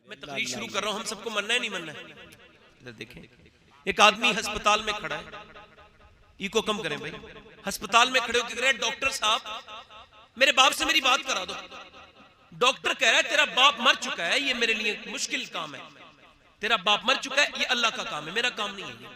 मैं तकरीर शुरू कर रहा हूं, हम सबको मनना है नहीं मनना है? इधर देखें, एक आदमी अस्पताल में खड़ा है, इको कम करें भाई, अस्पताल में खड़े होकर कह रहे हैं डॉक्टर साहब मेरे बाप से मेरी बात करा दो। डॉक्टर कह रहा है तेरा बाप मर चुका है, ये मेरे लिए मुश्किल काम है, तेरा बाप मर चुका है, ये अल्लाह का काम है, मेरा काम नहीं है।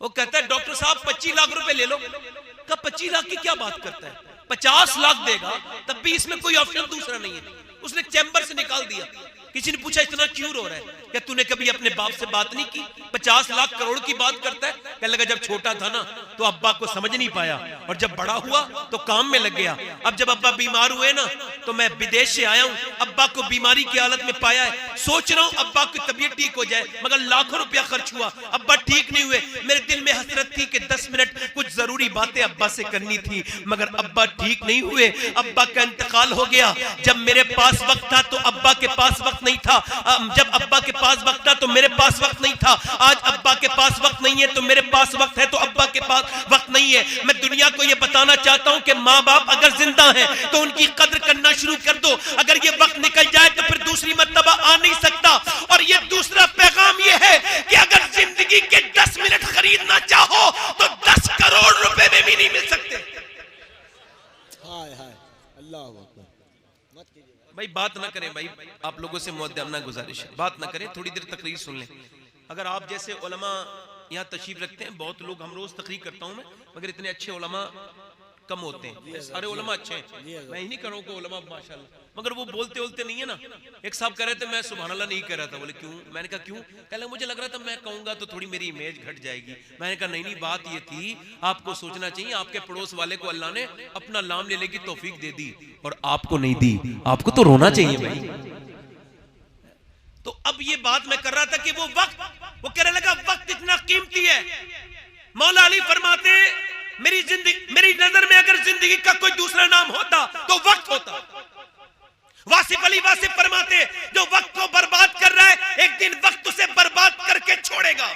वो कहता है डॉक्टर साहब 25 लाख रुपए ले लो। कहा 25 लाख की क्या बात करता है, 50 लाख देगा तब भी इसमें कोई ऑप्शन दूसरा नहीं है। उसने चैम्बर से निकाल दिया। किसी ने पूछा इतना क्यों रो रहा है, क्या तूने कभी अपने बाप से बात नहीं की? 50 लाख करोड़ की बात करता है। कहने लगा जब छोटा था ना तो अब्बा को समझ नहीं पाया, और जब बड़ा हुआ तो काम में लग गया। अब जब अब्बा बीमार हुए ना तो मैं विदेश से आया हूं, अब्बा को बीमारी की हालत में पाया है, सोच रहा हूं अब्बा की तबीयत ठीक हो जाए, मगर लाखों रुपया खर्च हुआ, अब्बा ठीक नहीं हुए। मेरे दिल में हसरत थी कि 10 मिनट कुछ जरूरी बातें अब्बा से करनी थी, मगर अब्बा ठीक नहीं हुए, अब्बा का इंतकाल हो गया। जब मेरे पास वक्त था तो अब्बा के पास वक्त नहीं था, जब अब्बा के पास वक्त था तो मेरे पास वक्त नहीं था। आज अब्बा के पास वक्त नहीं है तो मेरे पास वक्त है, तो अब्बा के पास वक्त नहीं है। मैं दुनिया को यह बताना चाहता हूं कि माँ बाप अगर जिंदा हैं तो उनकी कद्र करना शुरू कर दो। अगर ये वक्त निकल जाए तो फिर दूसरी मर्तबा आ नहीं सकता। और ये दूसरा पैगाम ये है कि अगर जिंदगी के 10 मिनट खरीदना चाहो तो 10 करोड़ रुपए में भी नहीं मिल सकते। हाय हाय, अल्लाह अकबर। मत कीजिए भाई, बात ना करें भाई, आप लोगों से मुअद्दबना गुजारिश है, बात ना करें, थोड़ी देर तकरीर सुन लें। अगर आप जैसे उलमा यहाँ तशरीफ रखते हैं, बहुत लोग, हम रोज तकरीर करता हूँ मैं, मगर इतने अच्छे उलमा कम होते हैं। सारे उलमा अच्छे हैं, मैं ही नहीं कर रहा हूँ कि उलमा माशाल्लाह, मगर वो बोलते बोलते नहीं है ना। एक साहब कह रहे थे मैं सुभान अल्लाह नहीं कह रहा था। बोले क्यों? मैंने कहा क्यों? कहले मुझे लग रहा था मैं कहूंगा तो थोड़ी मेरी इमेज घट जाएगी। मैंने कहा नहीं, बात ये थी आपको सोचना चाहिए, आपके पड़ोस वाले को अल्लाह ने अपना नाम लेने की तौफीक दे दी और आपको नहीं दी, आपको तो रोना चाहिए भाई। तो अब ये बात मैं कर रहा था कि वो वक्त, वो कहने लगा वक्त इतना कीमती है। मौला अली फरमाते मेरी जिंदगी, मेरी नजर में अगर जिंदगी का कोई दूसरा नाम होता तो वक्त होता। वासिफ अली वासिफ फरमाते जो वक्त को बर्बाद कर रहा है एक दिन वक्त उसे बर्बाद करके छोड़ेगा।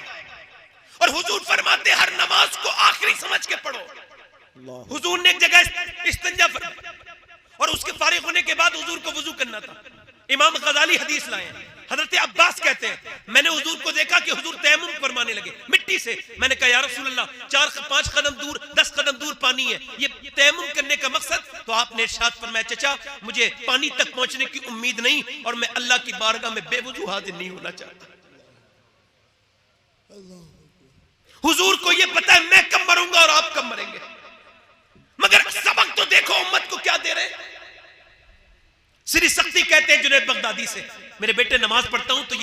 और हुजूर फरमाते हर नमाज को आखिरी समझ के पढ़ो। हुजूर ने एक जगह इस्तिंजा और उसके फारिग होने के बाद हुजूर को वुजू करना था। इमाम गजाली हदीस लाए हैं, हजरत अब्बास कहते हैं मैंने हुजूर को देखा कि हुजूर तयम्मुम फरमाने लगे मिट्टी से। मैंने कहा या रसूल अल्लाह 4-5 कदम दूर 10 कदम दूर पानी है, ये तयम्मुम करने का मकसद? तो आपने इरशाद फरमाया चचा मुझे पानी तक पहुंचने की उम्मीद नहीं और मैं अल्लाह की बारगाह में बेवजू हाजिर नहीं होना चाहता। हुजूर को ये पता है मैं कब मरूंगा और आप कब मरेंगे, मगर सबक तो देखो उम्मत को क्या दे रहे। श्री शक्ति कहते हैं जुनैद बगदादी से, मेरे बेटे नमाज पढ़ता हूं तो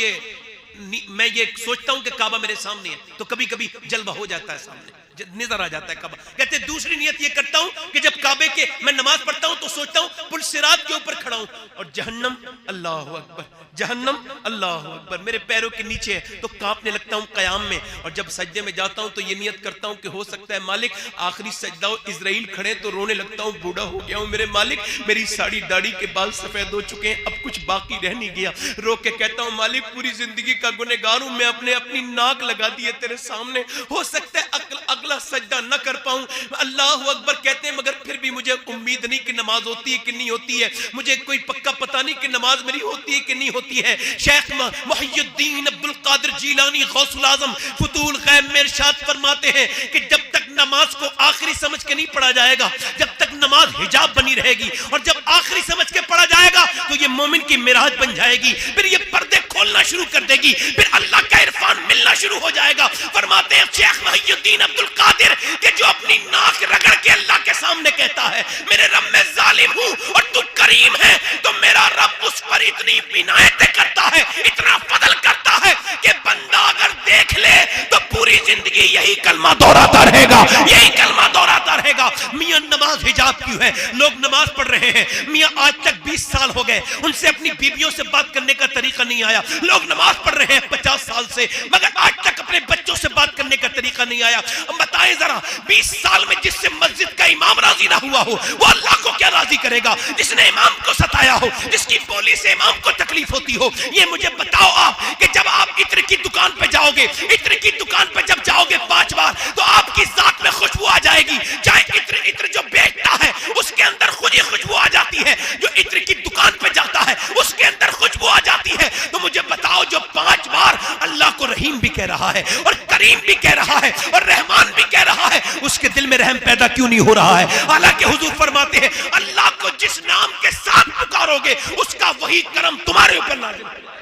मैं ये सोचता हूं कि काबा मेरे सामने है, तो कभी कभी जलवा हो जाता है, सामने नजर आ जाता है काबा। कहते हैं दूसरी नियत ये करता हूं कि जब काबे के मैं नमाज पढ़ता हूं तो सोचता हूं पुल सिरात के ऊपर खड़ा हूं और जहन्नम अल्लाह अकबर, जहन्नम अल्लाह अकबर मेरे पैरों के नीचे है, तो कांपने लगता हूं कयाम में। और जब सजदे में जाता हूं तो ये नियत करता हूं कि हो सकता है मालिक आखिरी सजदा हो, इजराइल खड़े तो रोने लगता हूं बूढ़ा हो गया हूं मेरे मालिक, मेरी साड़ी दाढ़ी के बाल सफेद हो चुके हैं, अब कुछ बाकी रह नहीं गया। रो के कहता हूं मालिक पूरी जिंदगी का गुनहगार हूं मैं, अपनी नाक लगा दी है तेरे सामने, हो सकता है अगला सजदा न कर पाऊं। अल्लाह अकबर कहते हैं मगर फिर भी मुझे उम्मीद नहीं कि नमाज होती है कि नहीं होती है, मुझे कोई पक्का पता नहीं कि नमाज मेरी होती है कि नहीं होती है। शेख मुहियुद्दीन अब्दुल कादिर जीलानी गौसुल आजम फुतूल गैब में इरशाद फरमाते हैं कि जब तक नमाज को आखिरी समझ के नहीं पढ़ा जाएगा, जब तक नमाज हिजाब बनी रहेगी, और जब आखिरी समझ के पढ़ा जाएगा तो ये मोमिन की मिराज बन जाएगी, फिर ये पर्दे खोलना शुरू कर देगी, फिर अल्लाह का इरफान मिलना शुरू हो जाएगा। फरमाते हैं शेख मुहियुद्दीन अब्दुल कादिर कि जो अपनी नाक रगड़ के अल्लाह के सामने कहता है मेरे रब मैं जालिम हूं और तू करीम है, तो मेरा रब उस पर इतनी इनायतें करता है, इतना फजल करता है कि बंदा अगर देख ले तो पूरी जिंदगी यही कलमा दोहराता रहेगा, यही कलमा दोहराता रहेगा। मियां नमाज हिजाब क्यों है? लोग नमाज पढ़ रहे हैं, मियां आज तक 20 साल हो गए उनसे अपनी बीवियों से बात करने का तरीका नहीं आया। लोग नमाज पढ़ रहे हैं 50 साल से, मगर आज तक अपने बच्चों से बात करने का तरीका नहीं आया। बताएं जरा 20 साल में जिससे मस्जिद का इमाम राजी ना हुआ हो वो अल्लाह को क्या राजी करेगा? जिसने इमाम को सताया हो, जिसकी बोली से इमाम को तकलीफ होती हो, ये मुझे बताओ आप कि जब आप इत्र की दुकान पे जाओगे, इत्र की दुकान पे जब जाओगे 5 बार तो आपकी जात में खुशबू आ जाएगी, चाहे चाहे इत्र जो बेचता है उसके अंदर खुद ही खुशबू आ जाती है, जो इत्र की दुकान पे जाता है उसके अंदर खुशबू आ जाती है। तो मुझे बताओ, जो 5 बार अल्लाह को रहीम भी कह रहा है और करीम भी कह रहा है और रहमान भी कह रहा है, उसके दिल में रहम पैदा क्यों नहीं हो रहा है? हालांकि हुजूर फरमाते हैं, अल्लाह को जिस नाम के साथ पुकारोगे उसका वही करम तुम्हारे ऊपर नाज़िल होगा।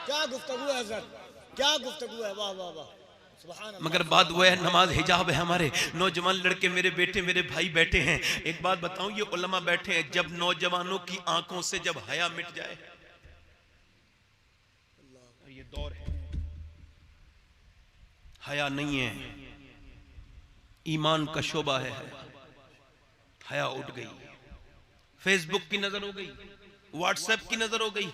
क्या गुफ्तगू है हज़रत, क्या गुफ्तगू है, वाह वाह वाह। मगर बात वो है, नमाज हिजाब है। हमारे नौजवान लड़के, मेरे बेटे, मेरे भाई बैठे हैं। एक बात बताऊं, ये उलमा बैठे हैं, जब नौजवानों की आंखों से जब हया मिट जाए, ये दौर है, हया नहीं है, ईमान का शोबा है, हया उठ गई, फेसबुक की नजर हो गई, व्हाट्सएप की नजर हो गई।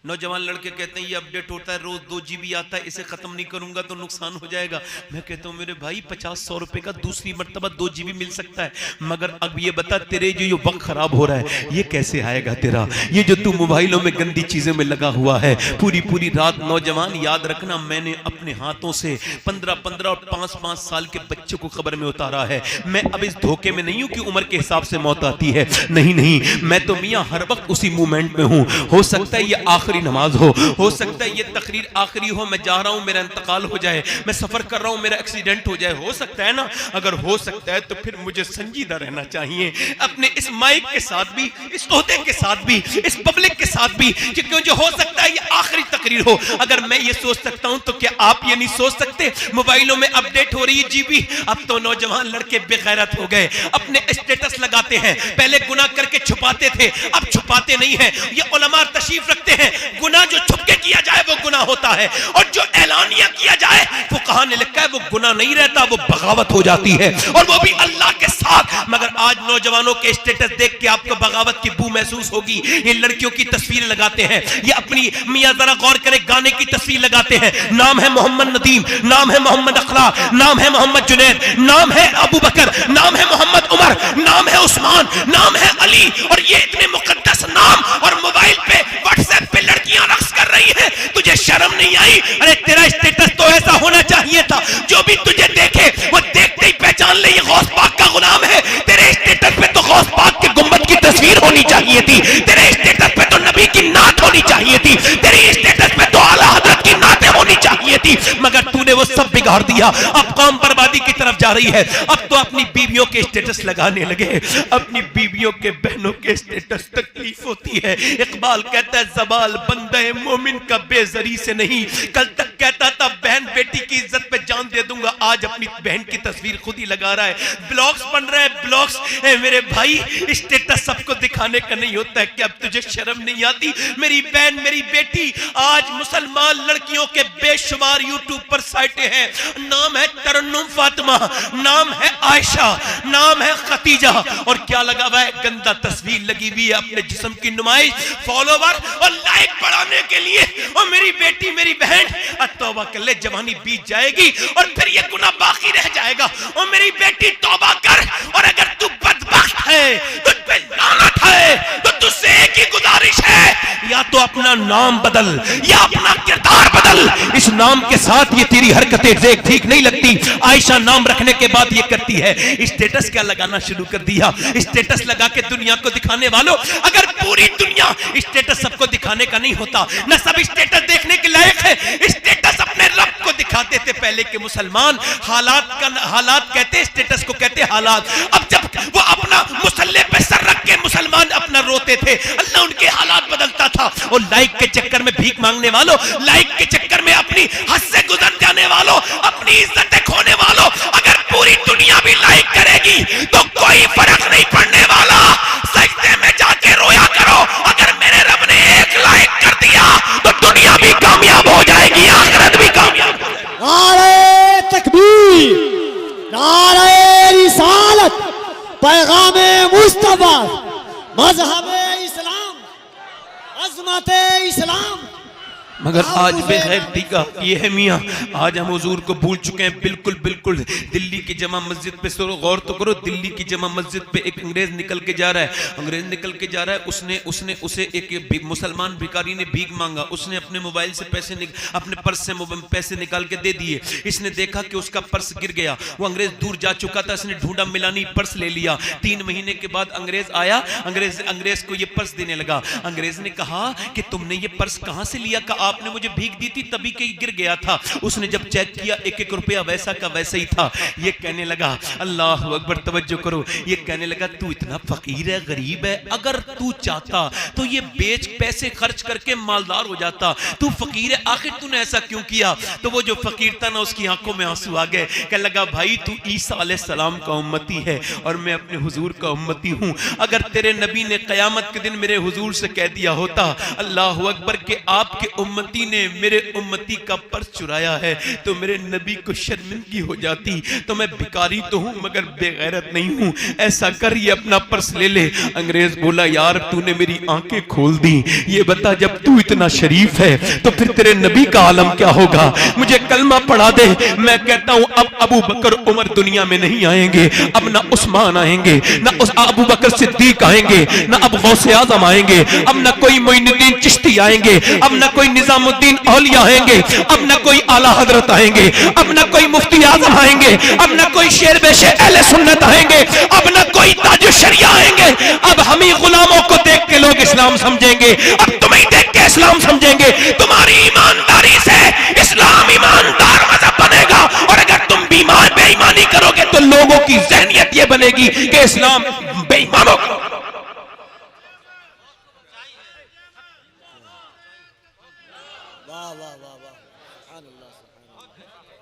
नौजवान लड़के कहते हैं ये अपडेट होता है, रोज 2 GB आता है, इसे खत्म नहीं करूंगा तो नुकसान हो जाएगा। मैं कहता हूं मेरे भाई 50-100 रुपए का दूसरी मर्तबा 2 GB मिल सकता है, मगर अब ये बता, तेरे जो ये वक्त खराब हो रहा है ये कैसे आएगा तेरा? ये जो तू मोबाइलों में गंदी चीजों में लगा हुआ है पूरी पूरी रात। नौजवान याद रखना, मैंने अपने हाथों से 15-15 और 5-5 साल के बच्चों को कब्र में उतारा है। मैं अब इस धोखे में नहीं हूं कि उम्र के हिसाब से मौत आती है, नहीं नहीं, मैं तो मियां हर वक्त उसी मूवमेंट में हूं। हो सकता है ये आखिरी नमाज हो सकता है ये तकरीर आखिरी हो, मैं जा रहा हूं, मेरा इंतकाल हो जाए, मैं सफर कर रहा हूं, मेरा एक्सीडेंट हो जाए, हो सकता है ना? अगर हो सकता है तो फिर मुझे संजीदा रहना चाहिए अपने इस माइक के साथ भी, इस ओहदे के साथ भी, इस पब्लिक के साथ भी, क्योंकि जो हो सकता है ये आखिरी तकरीर हो। अगर मैं ये सोच सकता हूं तो क्या आप ये नहीं सोच सकते? मोबाइलों में अपडेट हो रही है जीबी, अब तो नौजवान लड़के बेगैरत हो गए, अपने स्टेटस लगाते हैं। पहले गुनाह करके छुपाते थे, अब छुपाते नहीं है। ये उलमा तशरीफ रखते हैं, गुनाह जो छुप के किया जाए वो गुनाह होता है, और जो ऐलानिया किया जाए फुकहा ने लिखा है वो गुनाह नहीं रहता, वो बगावत हो जाती है, और वो भी अल्लाह के साथ। मगर आज नौजवानों के स्टेटस देख के आपको बगावत की बू महसूस होगी। ये लड़कियों की तस्वीर लगाते हैं, ये अपनी, मियां जरा गौर करें, गाने की तस्वीर लगाते हैं, नाम है मोहम्मद नदीम, नाम है मोहम्मद अखला, नाम है मोहम्मद जुनैद, नाम है अबू बकर, नाम है मोहम्मद उमर, नाम है उस्मान, नाम है अली, और ये इतने मुकद्दस नाम, और मोबाइल पे व्हाट्सएप पे लड़कियां रक्स कर रही है। तुझे शर्म नहीं आई? अरे तेरा स्टेटस तो ऐसा होना चाहिए था, जो भी तुझे देखे वो देखते ही पहचान ले ये गौस पाक का गुलाम है। तेरे स्टेटस पे तो गौस पाक के गुंबद की तस्वीर होनी चाहिए थी, तेरे स्टेटस पे तो नबी की नात होनी चाहिए थी, तेरे स्टेटस पे तो आला हजरत की नातें होनी चाहिए थी, मगर तूने वो सब बिगाड़ दिया। अब कौम बर्बादी की तरफ जा रही है। अब तो अपनी बीवियों के स्टेटस लगाने लगे, अपनी बीवियों के बहनों के स्टेटस तकलीफ होती है। इकबाल कहता है ज़बाल बंदे मोमिन का बेजरी से नहीं, कल तक कहता था बहन बेटी की इज्जत पे जान दे दूंगा, आज अपनी बहन की तस्वीर खुद ही लगा रहा है। ब्लॉग्स बन रहे हैं, ब्लॉग्स। मेरे भाई स्टेटस सबको दिखाने का नहीं होता है, क्या अब तुझे शर्म नहीं आती? मेरी बहन, मेरी बेटी, आज मुसलमान लड़कियों के बेशुमार यूट्यूब पर साइटें हैं, नाम है तरन्नुम फातिमा, नाम है आयशा, नाम है खतीजा, और क्या लगा हुआ है? गंदा तस्वीर लगी हुई है, अपने जिस्म की नुमाइश, फॉलोवर और लाइक बढ़ाने के लिए। और मेरी बेटी, मेरी बहन, तौबा कर ले, जवानी बीत जाएगी और फिर ये गुनाह बाकी रह जाएगा। और मेरी बेटी तौबा कर, और अगर तू बदबख्त है, तुझ पे लानत है, तो तुझसे एक ही गुजारिश है, या तो अपना नाम बदल या अपना किरदार बदल। इस नाम के साथ ये तेरी हरकतें देख ठीक नहीं लगती। आयशा नाम रखने के बाद ये करती है। स्टेटस क्या लगाना शुरू कर दिया? स्टेटस लगा के दुनिया को दिखाने वालों, अगर पूरी दुनिया स्टेटस सबको दिखाने का नहीं होता, न सब स्टेटस देखने के लायक है। स्टेटस अपने रब को दिखाते थे पहले के मुसलमान, हालात कहते, स्टेटस को कहते हालात। अब जब वो अपना मुसल्ले पे सर रख के मुसलमान अपना रोते थे, अल्लाह उनके हालात बदलता था। और लाइक के चक्कर में भीख मांगने वालों, लाइक के चक्कर में अपनी हद से गुजर जाने वालों, अपनी इज्जतें खोने वालों, अगर पूरी दुनिया भी लाइक करेगी तो कोई फर्क नहीं पड़ने वाला। सजदे में जाके रोया करो, अगर मेरे रब ने एक लाइक कर दिया तो दुनिया भी कामयाब हो जाएगी, आखिरत भी कामयाब हो जाएगी। नारे तकबीर, नारे रिसालत, पैगाम मुस्तफा, मजहब इस्लाम, अज़मत इस्लाम, मगर आज बेगैरती का ये है मियाँ, आज हम हुजूर को भूल चुके हैं। बिल्कुल बिल्कुल। दिल्ली की जमा मस्जिद पे गौर तो करो, दिल्ली की जमा मस्जिद पे एक अंग्रेज निकल के जा रहा है, अंग्रेज निकल के जा रहा है। उसने उसे एक मुसलमान भिखारी ने भीख मांगा, उसने अपने मोबाइल से अपने पर्स से पैसे निकाल के दे दिए। इसने देखा कि उसका पर्स गिर गया, वो अंग्रेज दूर जा चुका था, इसने ढूंढा मिला नहीं, पर्स ले लिया। 3 महीने के बाद अंग्रेज आया, अंग्रेज को ये पर्स देने लगा। अंग्रेज ने कहा कि तुमने ये पर्स कहां से लिया? कहा आपने मुझे भीख दी थी तभी के गिर गया था। उसने जब चेक किया 1-1 रुपया वैसा का वैसा ही था। ये कहने लगा, अल्लाह अकबर, तवज्जो करो, ये कहने लगा तू इतना फकीर है, गरीब है, अगर तू चाहता तो ये बेच पैसे खर्च करके मालदार हो जाता, तू फकीर है, आखिर तूने ऐसा क्यों किया? तो वो जो फकीर था ना, उसकी आंखों में आंसू आ गए। कहने लगा, भाई तू ईसा अलैहिस्सलाम का उम्मती है और मैं अपने हुजूर का उम्मती हूं। अगर तेरे नबी ने कयामत के दिन मेरे हुजूर से कह दिया होता, अल्लाह अकबर, के आपके उम्मती ने मेरे उम्मती का पर्स चुराया है, तो मेरे नबी को शर्मिंदगी हो जाती। तो मैं भिखारी तो हूं मगर बेगैरत नहीं हूं, ऐसा कर ये अपना पर्स ले ले। अंग्रेज बोला, यार तूने मेरी आंखें खोल दी, ये बता जब तू इतना शरीफ है तो फिर तेरे नबी का आलम क्या होगा? मुझे कलमा पढ़ा दे। मैं कहता हूं अब अबू बकर उमर दुनिया में नहीं आएंगे, अब ना उस्मान आएंगे, ना अबू बकर सिद्दीक आएंगे, ना अब गौसे आजम आएंगे, अब ना कोई मोइनुद्दीन चिश्ती आएंगे, अब ना कोई निजामुद्दीन औलिया आएंगे, अब ना कोई आला हजरत आएंगे, अब ना कोई मुफ्ती आजम आएंगे, अब ना कोई शेर बेशे अहले सुन्नत आएंगे, अब ना कोई ताजु शरिया आएंगे। अब हम ही गुलामों को देख के लोग इस्लाम समझेंगे, अब तुम्हें देख के इस्लाम समझेंगे। तुम्हारी ईमानदारी से इस्लाम ईमानदार मजहब बनेगा, और अगर तुम बेईमानी करोगे तो लोगों की ज़हनियत ये बनेगी कि इस्लाम बेईमानों का। वाह वाह वाह वाह, सुभान अल्लाह, सुभान अल्लाह।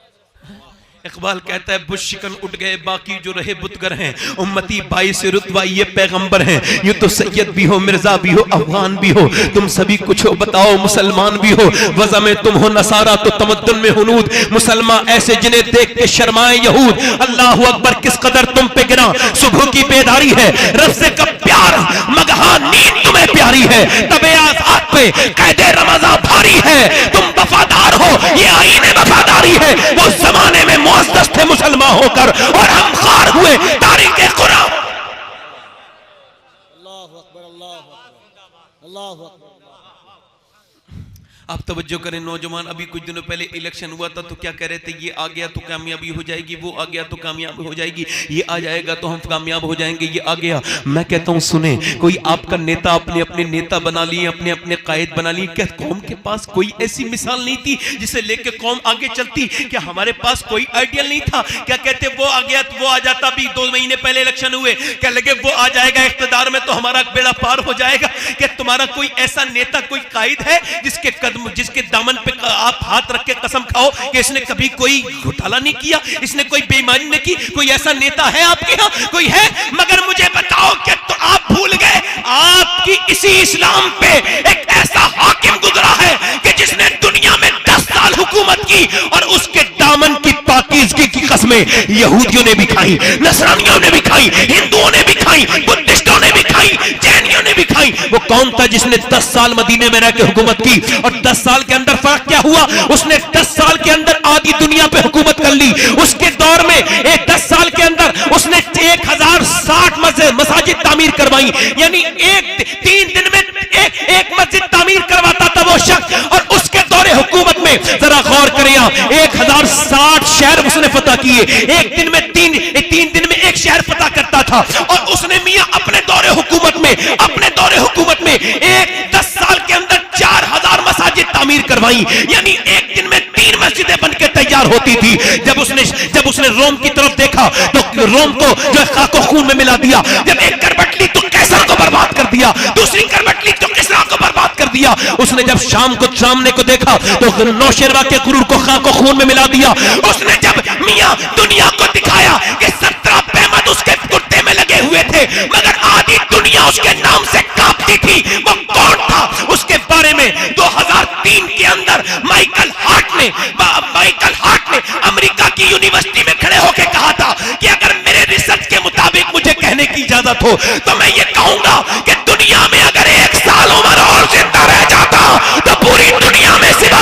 इकबाल कहता है, बुश शिकन उठ गए बाकी जो रहे बुतगर हैं, उम्मती 22 रुतबा ये पैगंबर हैं। यूं तो सैयद भी हो, मिर्जा भी हो, अफगान भी हो, तुम सभी कुछ हो, बताओ मुसलमान भी हो। वज़ा में तुम हो नसारा तो तमद्दुन में हुनूद, मुसलमान ऐसे जिन्हें देख के शर्माए यहूद। अल्लाह अकबर, किस कदर तुम पे गिरा सुबह की बेदारी है, रब से कब प्यार मगहा नींद तुम्हें प्यारी है, तबे आज़ाद पे कैदे रमज़ा भारी है। तुम वफादार हो, ये आईने वफादारी है। वो जमाने में मुअज़्ज़ज़ थे मुसलमान होकर और हम खार हुए तारीख़े कुरान। अल्लाह अकबर, अल्लाह अकबर, अल्लाह अकबर। आप तवज्जो करें नौजवान, अभी कुछ दिनों पहले इलेक्शन हुआ था तो क्या कह रहे थे, ये आ गया तो कामयाबी हो जाएगी, वो आ गया तो कामयाबी हो जाएगी, ये आ जाएगा तो हम कामयाब हो जाएंगे, ये आ गया। मैं कहता हूँ सुने, कोई आपका नेता अपने अपने नेता बना लिए, अपने अपने कायद बना लिए, क्या कौम के पास कोई ऐसी मिसाल नहीं थी जिसे लेके कौम आगे चलती? क्या हमारे पास कोई आइडियल नहीं था? क्या कहते वो आ गया तो वो आ जाता, अभी 2 महीने पहले इलेक्शन हुए, क्या लगे वो आ जाएगा इख्तिदार में तो हमारा बेड़ा पार हो जाएगा? क्या तुम्हारा कोई ऐसा नेता, कोई कायद है जिसके दामन पे आप हाथ रख के कसम खाओ कि इसने कभी कोई घोटाला नहीं किया, इसने कोई बेईमानी नहीं की? कोई ऐसा नेता है आपके यहाँ? कोई है? मगर मुझे बताओ कि तो आप भूल गए आपकी इसी इस्लाम पे एक ऐसा हाकिम गुजरा है कि जिसने दुनिया में 10 साल हुकूमत की और उसके दामन की पाकीज़गी की कसमें यहूदियों ने भी खाई, नसरानियों ने भी खाई, हिंदुओं ने भी खाई, बुद्धिस्टों ने भी खाई, जैनियों ने भी खाई। वो कौन था जिसने 10 साल मदीने में रह के हुकूमत की? और 10 साल के अंदर फर्क क्या हुआ? उसने 10 साल के अंदर आधी दुनिया पे हुकूमत कर ली। उसके दौर में 10 साल के अंदर उसने 1060 मसाजिद तामीर करवाई, यानी 3 दिन में एक मस्जिद तामीर करवाता था वो शख्स। और उसके दौरे हुकूमत में जरा गौर करें, 1060 शहर उसने फतह किए, एक दिन में 3 दिन में एक शहर फतह करता था। और उसने मियां अपने दौरे हुकूमत में 10 साल के अंदर 4000 मसाजिद तामीर करवाई, यानी एक दिन में 3 मस्जिदें बनकर तैयार होती थी। जब उसने रोम की तरफ देखा तो रोम को जो खाको खून में मिला दिया। जब एक करबटली तो कैसर को बर्बाद कर दिया, दूसरी करबटली तो किसरा को बर्बाद कर दिया। उसने जब शाम को सामने को देखा तो नौशेरवा के गुरूर को खाको खून में मिला दिया। उसने जब मियां दुनिया को दिखाया कि 17 पैमद उसके कुर्ते में लगे हुए थे मगर आधी दुनिया उसके नाम से कांपती थी, वो कौन था? उसके बारे में 2003 के अंदर माइकल हार्ट ने अमेरिका की यूनिवर्सिटी में खड़े होकर कहा था कि अगर मेरे रिसर्च के मुताबिक मुझे कहने की इजाजत हो तो मैं ये कहूंगा कि दुनिया में अगर 1 साल उम्र और जिंदा रह जाता तो पूरी दुनिया में सिर्फ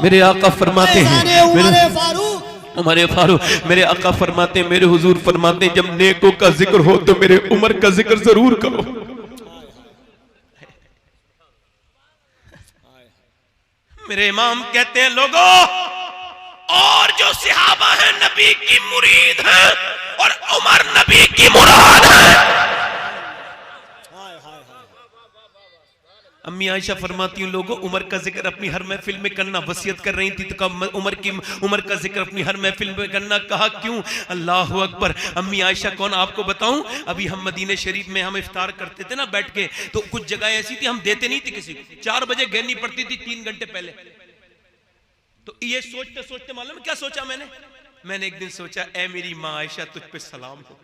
मेरे आका फरमाते हैं, उमर फारूक, हमारे फारूक, मेरे आका फरमाते, मेरे हुजूर फरमाते, जब नेकों का जिक्र हो तो मेरे उमर का जिक्र जरूर करो। मेरे इमाम कहते हैं लोगों, और जो सहाबा हैं नबी की मुरीद हैं और उमर नबी की मुराद है। अम्मी आयशा फरमाती हूँ लोगों, उमर का जिक्र अपनी हर महफिल में करना वसीयत कर रही थी, तो कहा उमर का जिक्र अपनी हर महफिल में करना, कहा क्यों? अल्लाह अकबर। अम्मी आयशा कौन आपको बताऊं, अभी हम मदीने शरीफ में हम इफ्तार करते थे ना बैठ के, तो कुछ जगह ऐसी थी हम देते नहीं थे किसी को, 4 बजे घेरनी पड़ती थी 3 घंटे पहले। तो ये सोचते सोचते मालूम क्या सोचा मैंने एक दिन सोचा, ए मेरी माँ आयशा तुझ पे सलाम हो,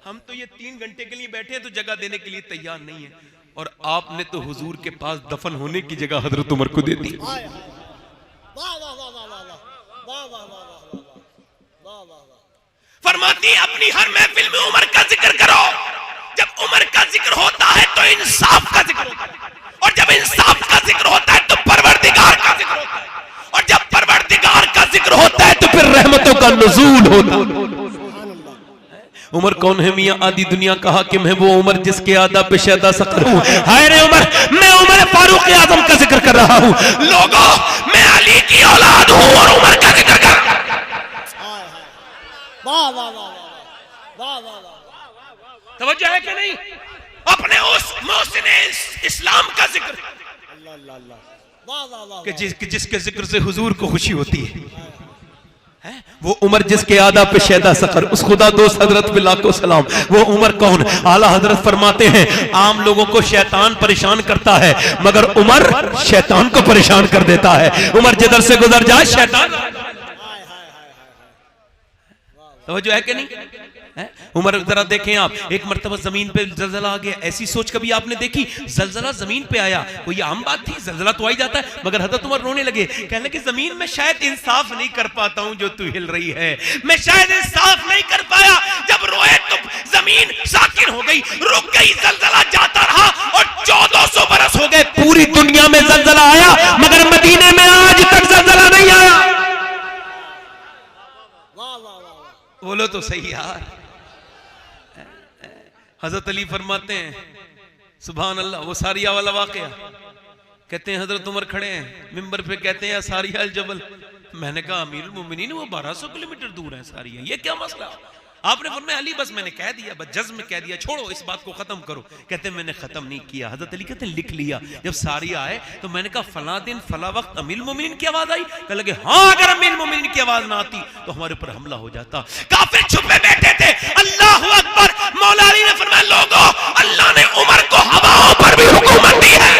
हम तो ये 3 घंटे के लिए बैठे हैं तो जगह देने के लिए तैयार नहीं है, और आपने तो हुजूर के पास दफन होने की जगह हजरत उमर को दे दी। फरमाती अपनी हर महफिल में उमर का जिक्र करो, जब उमर का जिक्र होता है तो इंसाफ का जिक्र होता है, और जब इंसाफ का जिक्र होता है तो परवरदिगार का जिक्र होता है, और जब परवरदिगार का जिक्र होता है तो फिर रहमतों का नुज़ूल होता है। उमर कौन है मियां? आदि दुनिया का हाकिम है वो उमर जिसके आदा पे शैदा सकर हूं। हाय रे उमर, मैं उमर फारूक आजम का जिक्र कर रहा हूं। लोगों, मैं अली की औलाद हूं और उमर का जिक्र कर। वाह वाह वाह वाह वाह वाह, तवज्जो है कि नहीं? अपने उस मोहसिने इस्लाम का जिक्र, अल्लाह अल्लाह अल्लाह, वाह वाह वाह, कि जिसके जिक्र से हुजूर को खुशी होती है। वो उमर जिसके आदा पे शैदा सकर, उस खुदा दोस्त हजरत पे लाखों सलाम। वो उमर कौन? आला हजरत फरमाते हैं, आम लोगों को शैतान परेशान करता है मगर उमर शैतान को परेशान कर देता है। उमर जिधर से गुजर जाए शैतान। तवज्जो है कि नहीं? उमर जरा देखें आप, एक मर्तबा जमीन पे जलजला आ गया, ऐसी सोच कभी आपने देखी? जलजला जमीन पे आया, कोई आम बात थी? जलजला तो आ ही जाता है, मगर हजरत उमर रोने लगे, कहने लगे जमीन में शायद इंसाफ नहीं कर पाता हूं जो तू हिल रही है, मैं शायद इंसाफ नहीं कर पाया। जब रोए तो जमीन साकिन हो गई, रुक गई, जलजला जाता रहा और 1400 बरस हो गए। पूरी दुनिया में जलजला आया मगर मदीने में आज तक जलजला नहीं आया। बोलो तो सही यार। हजरत अली फरमाते हैं, सुभान अल्लाह, वो सारिया वाला वाकया, कहते हैं हजरत उमर खड़े हैं मिंबर पे, कहते हैं सारिया अल जबल। मैंने कहा अमीरुल मोमिनीन, वो 1200 किलोमीटर दूर है सारिया, ये क्या मसला? आपने फरमाया अली बस मैंने कह दिया, बस जज्म में कह दिया, छोड़ो इस बात को खत्म करो। कहते हैं मैंने खत्म नहीं किया। हजरत अली कहते हैं लिख लिया। जब सारिया आए तो मैंने कहा फला दिन फला वक्त अमीरुल मोमिनीन की आवाज आई। कहने लगे हाँ, अगर अमीरुल मोमिनीन की आवाज ना आती तो हमारे ऊपर हमला हो जाता। काफिर छुपे बैठे थे। अल्लाह अकबर। मौला अली ने फरमाया लोगों, अल्लाह ने उमर को हवाओं पर भी हुकूमत दी है।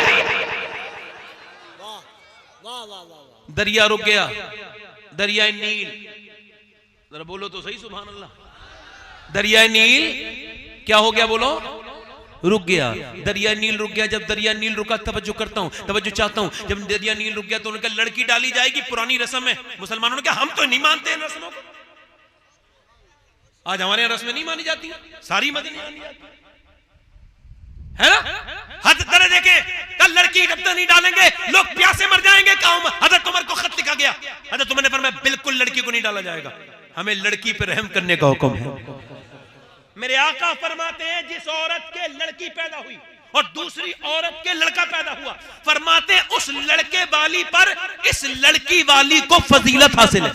दरिया रुक गया, दरिया नील, जरा बोलो तो सही सुभान अल्लाह। दरिया नील क्या हो गया? बोलो, रुक गया। दरिया नील रुक गया। जब दरिया नील रुका, तवज्जो करता हूं, तवज्जो चाहता हूं, जब दरिया नील रुक गया तो उन्होंने कहा लड़की डाली जाएगी, पुरानी रस्म है। मुसलमानों ने कहा हम तो नहीं मानते हैं रस्मों को, आज हमारे यहाँ रस्में नहीं मानी जाती, सारी मदीने मानी जाती है ना। हद तरह देखे, कल लड़की जब तक नहीं डालेंगे लोग प्यासे मर जाएंगे। हजरत उमर को खत लिखा गया, हजरत उमर ने फरमाया बिल्कुल लड़की को नहीं डाला जाएगा, हमें लड़की पे रहम करने का हुक्म है। मेरे आका फरमाते हैं जिस औरत के लड़की पैदा हुई और दूसरी औरत के लड़का पैदा हुआ, फरमाते हैं उस लड़के वाली पर इस लड़की वाली को फजीलत हासिल है।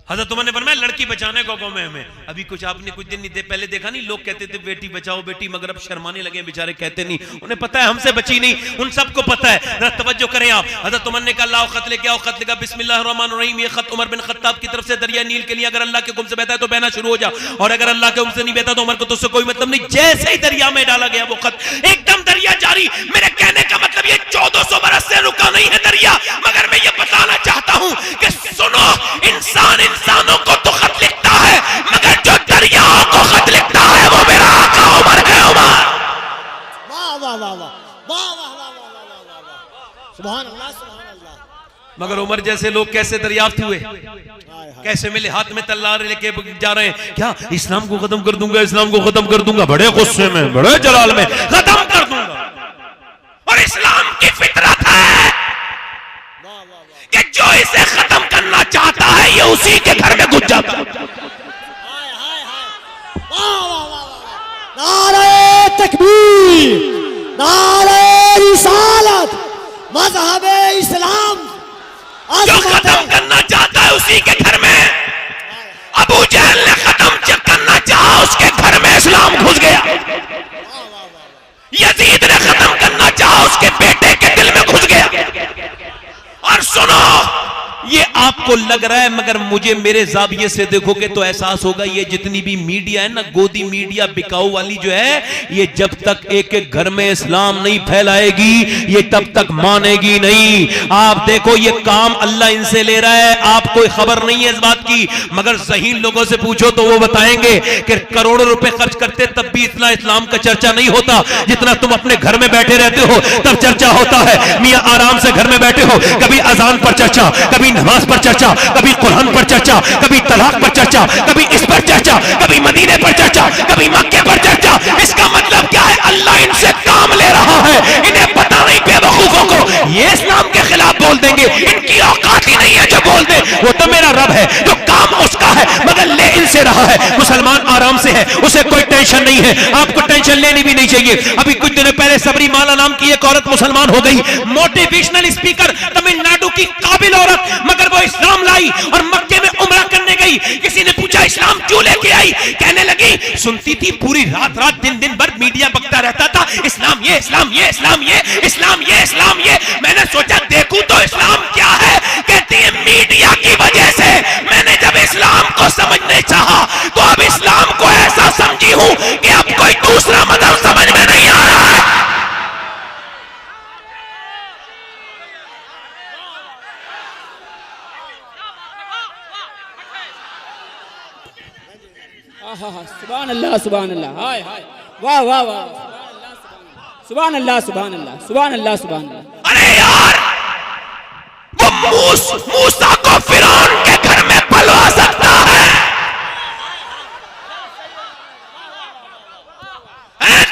हजरत उमर ने फरमाया लड़की बचाने को हुक्म है हमें। अभी आपने कुछ दिन नहीं पहले देखा नहीं, लोग कहते थे बेटी बचाओ बेटी, मगर अब शर्माने लगे बेचारे, कहते नहीं, उन्हें पता है हमसे बची नहीं, उन सबको पता है। जरा तवज्जो करें आप। हजरत उमर ने कहा लाओ खत लेके आओ। खत लिखा बिस्मिल्लाहिर्रहमानिर्रहीम, ये खत उमर बिन खत्ताब की तरफ से दरिया नील के लिए, अगर अल्लाह के हुक्म से बहता है तो बहना शुरू हो जा, और अगर अल्लाह के हुक्म से नहीं बहता तो उमर को तुझसे कोई मतलब नहीं। जैसे ही दरिया में डाला गया वो खत, एकदम दरिया जारी। मेरे कहने का मतलब ये 1400 बरस से रुका नहीं है दरिया, मगर मैं ये बताना चाहता हूं कि सुनो, इंसान इंसानों को तो खत लिखता है, मगर जो दरियाओं को खत लिखता है वो मेरा आका उमर है। उमर वाह वाह वाह वाह वाह वाह वाह वाह, सुभान अल्लाह सुभान अल्लाह। मगर उमर जैसे लोग कैसे दरियाफ्त हुए, कैसे मिले, हाथ में तलवार लेके जा रहे हैं, क्या इस्लाम को खत्म कर दूंगा, इस्लाम को खत्म कर दूंगा, बड़े गुस्से में, बड़े जलाल में खत्म कर दूंगा। इसे खत्म करना चाहता है ये उसी के घर में घुस जाता है। हाय हाय हाय, वाह वाह वाह वाह, नारे तकबीर, नारे रिसालत, मजहब इस्लाम, जो खत्म करना चाहता है उसी के घर में। अबू जहल ने खत्म करना चाहा, उसके घर में इस्लाम घुस गया। यजीद ने खत्म करना चाहा, उसके बेटे के दिल में घुस गया। और सुनो, ये आपको लग रहा है, मगर मुझे मेरे जाविये से देखोगे तो एहसास होगा ये जितनी भी मीडिया है ना, गोदी मीडिया बिकाऊ वाली जो है, ये जब तक एक एक घर में इस्लाम नहीं फैलाएगी ये तब तक मानेगी नहीं। आप देखो ये काम अल्लाह इनसे ले रहा है, आप कोई खबर नहीं है इस बात की, मगर ज़हीन लोगों से पूछो तो वो बताएंगे कि करोड़ों रुपए खर्च करते तब भी इतना इस्लाम का चर्चा नहीं होता जितना तुम अपने घर में बैठे रहते हो तब चर्चा होता है। मियां आराम से घर में बैठे हो, कभी अजान पर चर्चा, कभी नमाज पर चर्चा, कभी कुरान पर चर्चा, कभी तलाक पर चर्चा, कभी इस पर चर्चा, कभी मदीने पर चर्चा, कभी मक्के पर चर्चा। इसका मतलब क्या है? अल्लाह इनसे काम ले रहा है। इन्हें पता नहीं बेवकूफों को ये इस्लाम के खिलाफ बोल देंगे, इनकी औकात ही नहीं है जो बोल दे। वो तो मेरा रब है, जो काम उसका है, मगर ले इनसे रहा है। मुसलमान आराम से है, उसे कोई टेंशन नहीं है, आपको टेंशन लेनी भी नहीं चाहिए। अभी कुछ दिनों पहले सबरीमाला नाम की एक औरत मुसलमान हो गई, मोटिवेशनल स्पीकर, तमिलनाडु की काबिल औरत, मगर वो इस्लाम लाई और मक्के में उम्रा करने गई। किसी ने पूछा इस्लाम क्यों लेके आई? कहने लगी सुनती थी पूरी रात रात दिन दिन भर मीडिया बकता रहता था, इस्लाम ये, इस्लाम ये, इस्लाम ये, इस्लाम ये, इस्लाम ये। मैंने सोचा देखूं तो इस्लाम क्या है। कहती है मीडिया की वजह से मैंने जब इस्लाम को समझने चाहा तो अब इस्लाम को ऐसा समझी हूं कि अब कोई दूसरा मजहब समझ में नहीं आ रहा है। सुभान अल्लाह, सुभान अल्लाह, हाय हाय, वाह वाह वाह, सुभान अल्लाह, सुभान अल्लाह, सुभान अल्लाह, सुभान अल्लाह। अरे यार, वो मूसा को फिरौन के घर में पलवा सकता है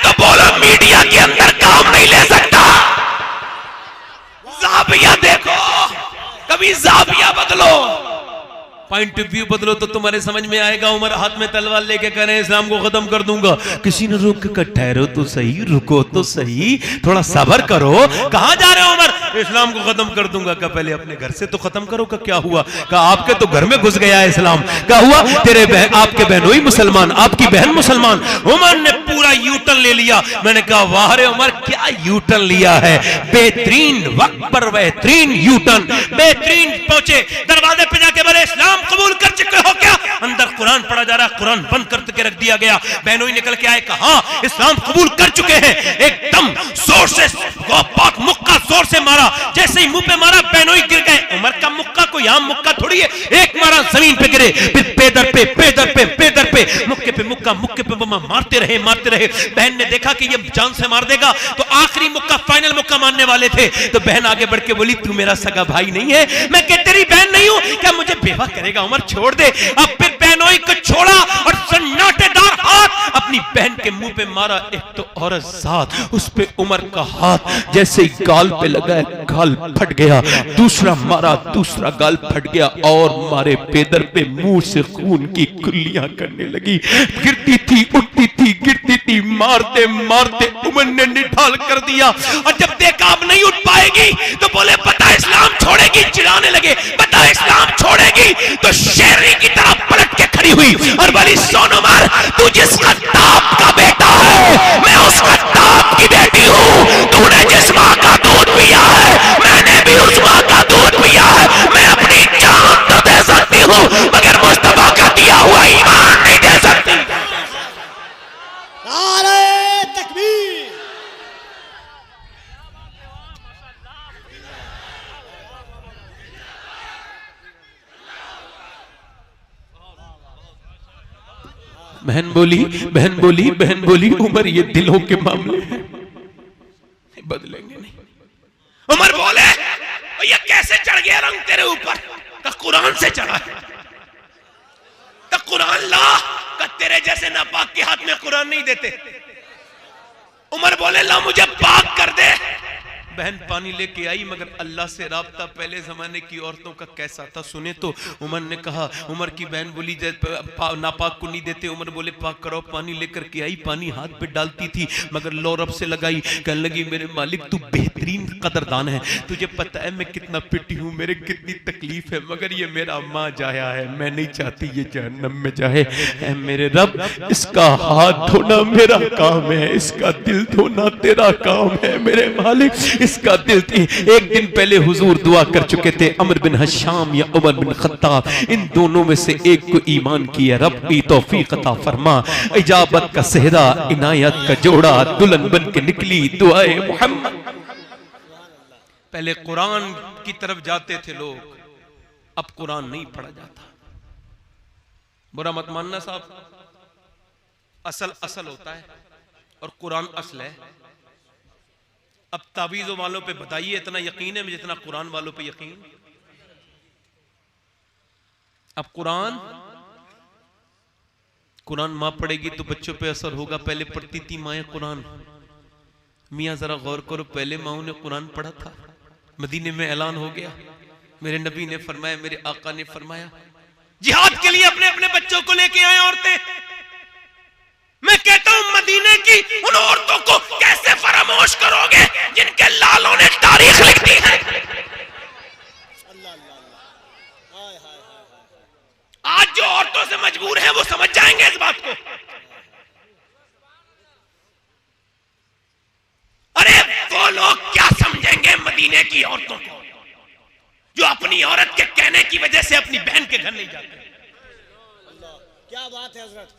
तो बोलो मीडिया के अंदर काम नहीं ले सकता। जाविया देखो, कभी जाविया बदलो, पॉइंट ऑफ व्यू बदलो तो तुम्हारे समझ में आएगा। उमर हाथ में तलवार लेके कह रहे हैं इस्लाम को खत्म कर दूंगा। किसी ने रोक कर ठहरो तो सही, रुको तो सही, थोड़ा सब्र करो। कहां जा रहे हो उमर? इस्लाम को खत्म कर दूंगा। का पहले अपने घर से तो खत्म करो। का क्या हुआ? का आपके तो घर में घुस गया है इस्लाम। क्या हुआ? तेरे बहन, आपके बहनोई मुसलमान, आपकी बहन मुसलमान। उमर ने पूरा यूटर्न ले लिया। मैंने कहा वाह रे उमर, क्या यूटर्न लिया है, बेहतरीन वक्त पर बेहतरीन यूटर्न। बेहतरीन पहुंचे, दरवाजे पे जाके बोले इस्लाम कबूल कर चुके हो क्या? अंदर कुरान पढ़ा जा रहा, कुरान बंद करके रख दिया गया। बहनोई निकल के आए, कहा इस्लाम कबूल कर चुके हैं। एकदम जोर से पाक मुक्का जोर से मारा, जैसे ही मुंह पे मारा बहनोई गिर गए। उमर का मुक्का कोई आम मुक्का थोड़ी है, एक मारा जमीन पे गिरे, फिर पेदर पे पेदर पे पेदर पे, मुक्के पे मुक्का, मुक्के पे मुक्का, मारते रहे मारते रहे। बहन ने देखा कि ये जान से मार देगा तो आखिरी मुक्का, फाइनल मुक्का मारने वाले थे। तो बहन आगे बढ़ के बोली तू मेरा सगा भाई नहीं है? मैं क्या तेरी बहन नहीं हूं क्या? मुझे बेवा करेगा उमर, छोड़ दे। अब फिर बहनोई को छोड़ा और सन्नाटेदार हाथ अपनी बहन के मुंह पे मारा। एक तो औरत साथ, उस पे उमर का हाथ जैसे ही गाल पे लगा, गाल फट गया। दूसरा मारा, दूसरा गाल फट गया और मारे पेदर पे मुंह से खून की कुल्लियां करने लगी। गिरती थी, उठती थी, गिरती थी। मारते मारते उमर ने निढाल कर दिया। और जब देखा अब नहीं उठ पाएगी तो बोले बता इस्लाम छोड़ेगी? चिढ़ाने लगे, बता इस्लाम छोड़ेगी? तो शेरनी की तरह पलट के खड़ी हुई और बोली सुन उमर, तू जिस खत्ताब का बेटा है मैं उस खत्ताब की बेटी हूं। तूने जिस मां का दूध पिया है मैंने भी उस मां का दूध पिया है। मैं अपनी जान तो दे सकती हूं मगर मुस्तफा का दिया हुआ ईमान नहीं दे सकती। नारे तकबीर, बहन बोली, बहन बोली, बहन बोली उमर ये दिलों के मामले हैं, बदलेंगे नहीं। उमर बोले ये कैसे चढ़ गया रंग तेरे ऊपर? का कुरान से चढ़ा है। का कुरान ला, का तेरे जैसे नापाक के हाथ में कुरान नहीं देते। उमर बोले ला मुझे पाक कर दे। बहन पानी लेके आई, मगर अल्लाह से राब्ता पहले जमाने की औरतों का कैसा था सुने तो। उमर ने कहा, उमर की बहन बोली नापाक को नहीं देते, उमर बोले पाक करो, पानी लेकर के आई, पानी हाथ पे डालती थी मगर लो रब से लगाई, कहने लगी मेरे मालिक तू बेहतरीन कदरदान है, तुझे पता है मैं कितना पिटी हूँ, मेरे कितनी तकलीफ है, मगर ये मेरा माँ जाया है, मैं नहीं चाहती ये जहन्नम में जाए। ऐ मेरे रब, इसका हाथ धोना मेरा काम है, इसका दिल धोना तेरा काम है मेरे मालिक, इसका दिल थी। एक दिन पहले हुजूर दुआ कर चुके थे, अमर बिन हशाम या उमर बिन खत्ताब, इन दोनों में से एक को ईमान किया, रब की तौफीक अता फरमा, इजाबत का सेहरा, इनायत का जोड़ा, दुल्हन बन के निकली दुआए मोहम्मद। पहले कुरान की तरफ जाते थे लोग, अब कुरान नहीं पढ़ा जाता। बुरा मत मानना साहब, असल असल होता है और कुरान असल है। अब तावीज़ों वालों पे बताइए, इतना यकीन है मुझे जितना कुरान वालों पे यकीन। अब कुरान माँ पढ़ेगी तो बच्चों पे असर होगा। पहले पढ़ती थी माएँ कुरान, मियाँ जरा गौर करो, पहले माओ ने कुरान पढ़ा था, मदीने में ऐलान हो गया, मेरे नबी ने फरमाया, मेरे आका ने फरमाया, जिहाद के लिए अपने अपने बच्चों को लेके आए औरतें। मैं कहता हूं मदीने की उन औरतों को कैसे फरामोश करोगे जिनके लालों ने तारीख लिख दी है। आज जो औरतों से मजबूर हैं वो समझ जाएंगे इस बात को। अरे वो लोग क्या समझेंगे मदीने की औरतों को जो अपनी औरत के कहने की वजह से अपनी बहन के घर नहीं जाते। क्या बात है हजरत,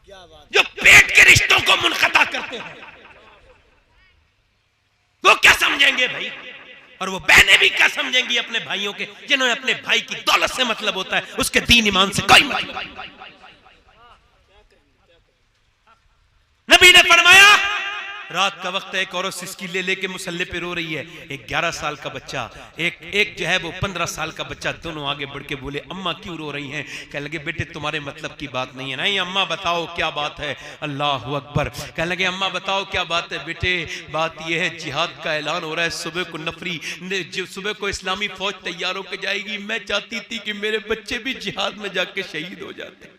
क्या बात। जो पेट के रिश्तों को मुनक़ता करते हैं वो क्या समझेंगे भाई, और वो बहनें भी क्या समझेंगी अपने भाइयों के, जिन्होंने अपने भाई की दौलत से मतलब होता है, उसके दीन ईमान से कोई मतलब। नबी ने फरमाया, रात का वक्त है, एक औरत सिसकी ले लेके मुसल्ले पे रो रही है, एक 11 साल का बच्चा, एक जो है वो 15 साल का बच्चा, दोनों आगे बढ़ के बोले अम्मा क्यों रो रही हैं? कहने लगे बेटे तुम्हारे मतलब की बात नहीं है। नहीं अम्मा बताओ क्या बात है। अल्लाह अकबर। कहने लगे अम्मा बताओ क्या बात है? बेटे बात यह है जिहाद का ऐलान हो रहा है, सुबह को सुबह को इस्लामी फौज तैयार होकर जाएगी, मैं चाहती थी कि मेरे बच्चे भी जिहाद में जाके शहीद हो जाते।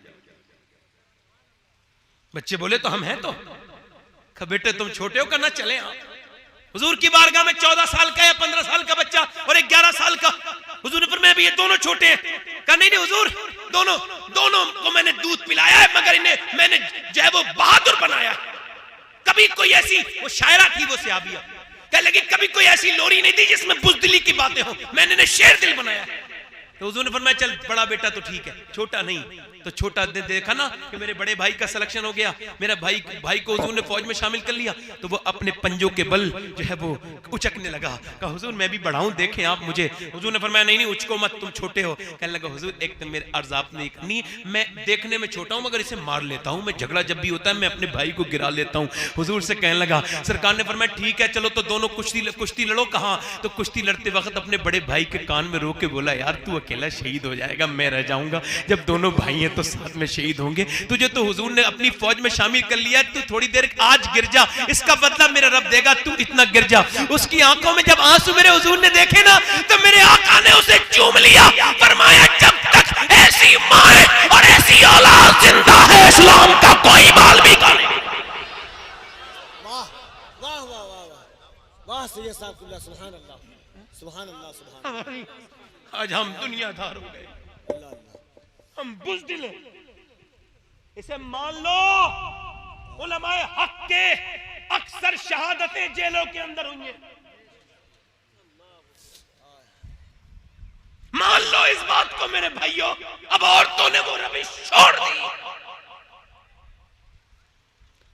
बच्चे बोले तो हम हैं तो। बेटे तुम छोटे हो, करना चले आप। हुजूर की बारगाह में 14 साल का या 15 साल का बच्चा और एक 11 साल का। हुजूर ने फरमाया भी ये दोनों छोटे हैं। कहा नहीं हुजूर, दोनों को मैंने दूध पिलाया है, मगर इन्हें मैंने जो है वो बहादुर बनाया। कभी कोई ऐसी, वो शायरा थी, वो सहाबिया, कह लगी कभी कोई ऐसी लोरी नहीं थी जिसमें बुज़दिली की बातें हो, मैंने इन्हें शेर दिल बनाया। तो हुजूर ने फरमाया चल बड़ा बेटा तो ठीक है, छोटा नहीं। तो छोटा देखा ना कि मेरे बड़े भाई का सिलेक्शन हो गया, मेरा भाई को हुजूर ने फौज में शामिल कर लिया, तो वो अपने पंजों के बल जो है वो उचकने लगा। कहा हुजूर मैं भी बढ़ाऊं, देखें आप मुझे। हुजूर ने फरमाया नहीं उचको मत, तुम छोटे हो। कहने लगा हुजूर एक तो मेरे अर्ज आपने नहीं, मैं देखने में छोटा हूं मगर इसे मार लेता हूं, मैं झगड़ा जब भी होता है मैं अपने भाई को गिरा लेता हूं। हुजूर से कहने लगा, सरकार ने फरमाया ठीक है चलो तो दोनों कुश्ती लड़ो। कहां? तो कुश्ती लड़ते वक्त अपने बड़े भाई के कान में रो के बोला यार तू अकेला शहीद हो जाएगा, मैं रह जाऊंगा, जब दोनों भाई हैं तो साथ में शहीद होंगे। तुझे तो हुजूर ने अपनी फौज में शामिल कर लिया, तू थोड़ी देर आज गिर जा, इसका बदला मेरा रब देगा, तू इतना गिर जा। उसकी आंखों में जब आंसू मेरे हुजूर ने देखे ना, तो मेरे आका ने उसे चूम लिया, फरमाया जब तक ऐसी मां और ऐसी औलाद जिंदा है इस्लाम का कोई बाल भी नहीं। वाह वाह वाह वाह वाह वाह सैयद साहब कुल्ला, सुभान अल्लाह सुभान अल्लाह सुभान अल्लाह। आज हम दुनियादार हो गए, हम बुज़दिल हैं। इसे मान लो, उलमाए हक के अक्सर शहादतें जेलों के अंदर हुई हैं। मान लो इस बात को मेरे भाइयों, अब औरतों ने वो रविश छोड़ दी।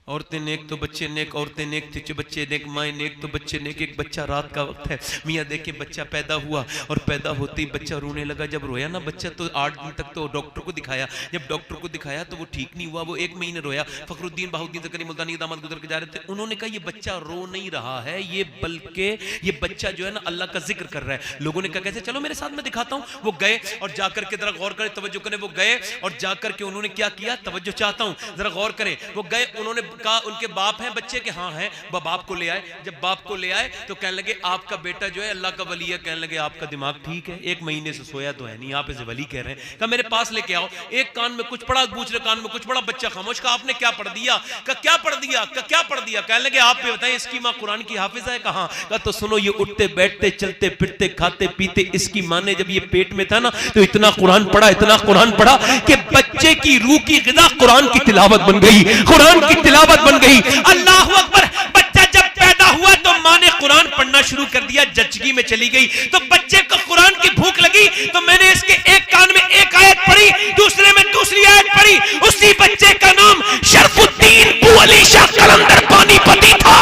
औरतें नेक तो बच्चे नेक, औरतें नेक तो बच्चे नेक, माएँ नेक तो बच्चे नेक। एक बच्चा रात का वक्त है, मियाँ देखे बच्चा पैदा हुआ और पैदा होते ही बच्चा रोने लगा। जब रोया ना बच्चा तो 8 दिन तक तो डॉक्टर को दिखाया, जब डॉक्टर को दिखाया तो वो ठीक नहीं हुआ, वो 1 महीने रोया। फखरुद्दीन बाहुद्दीन ज़करी मुल्तानी दामाद गुजर के जा रहे थे, उन्होंने कहा ये बच्चा रो नहीं रहा है, ये बल्कि ये बच्चा जो है ना अल्लाह का जिक्र कर रहा है। लोगों ने कहा कैसे? चलो मेरे साथ मैं दिखाता हूँ। वो गए और जाकर के जरा गौर करें, तवज्जो करें, वो गए और जाकर के उन्होंने क्या किया, तवज्जो चाहता हूँ जरा गौर करें। वो गए, उन्होंने कहा उनके बाप हैं बच्चे के? हाँ हैं। बाप को ले आए। जब बाप को ले आए तो कहने लगे आपका बेटा जो है अल्लाह का वली है। कहने लगे आपका दिमाग ठीक है, 1 महीने से सोया तो है नहीं, आप इसे वली कह रहे हैं। कहा मेरे पास लेके आओ। एक कान में कुछ पढ़ा, दूसरे कान में कुछ पढ़ा। बच्चा खामोश। कहा आपने क्या पढ़ दिया? कहा क्या पढ़ दिया? कहा क्या पढ़ दिया? कहने लगे आप भी बताएं, इसकी माँ कुरान की हाफिजा है? कहा। कहा तो सुनो, ये उठते बैठते चलते फिरते खाते पीते, इसकी माँ ने जब ये पेट में था ना तो इतना कुरान पढ़ा, इतना कुरान पढ़ा कि बच्चे की रूह की ग़िज़ा कुरान की तिलावत बन गई, कुरान की तिलावत बन गई। अल्लाह अकबर। बच्चा जब पैदा हुआ तो माँ ने कुरान पढ़ना शुरू कर दिया, जच्चगी में चली गई। तो बच्चे को कुरान की भूख लगी तो मैंने इसके एक कान में एक आयत पढ़ी, दूसरे में दूसरी आयत पढ़ी। उसी बच्चे का नाम शरफुद्दीन बू अली शाह कलंदर पानीपती था।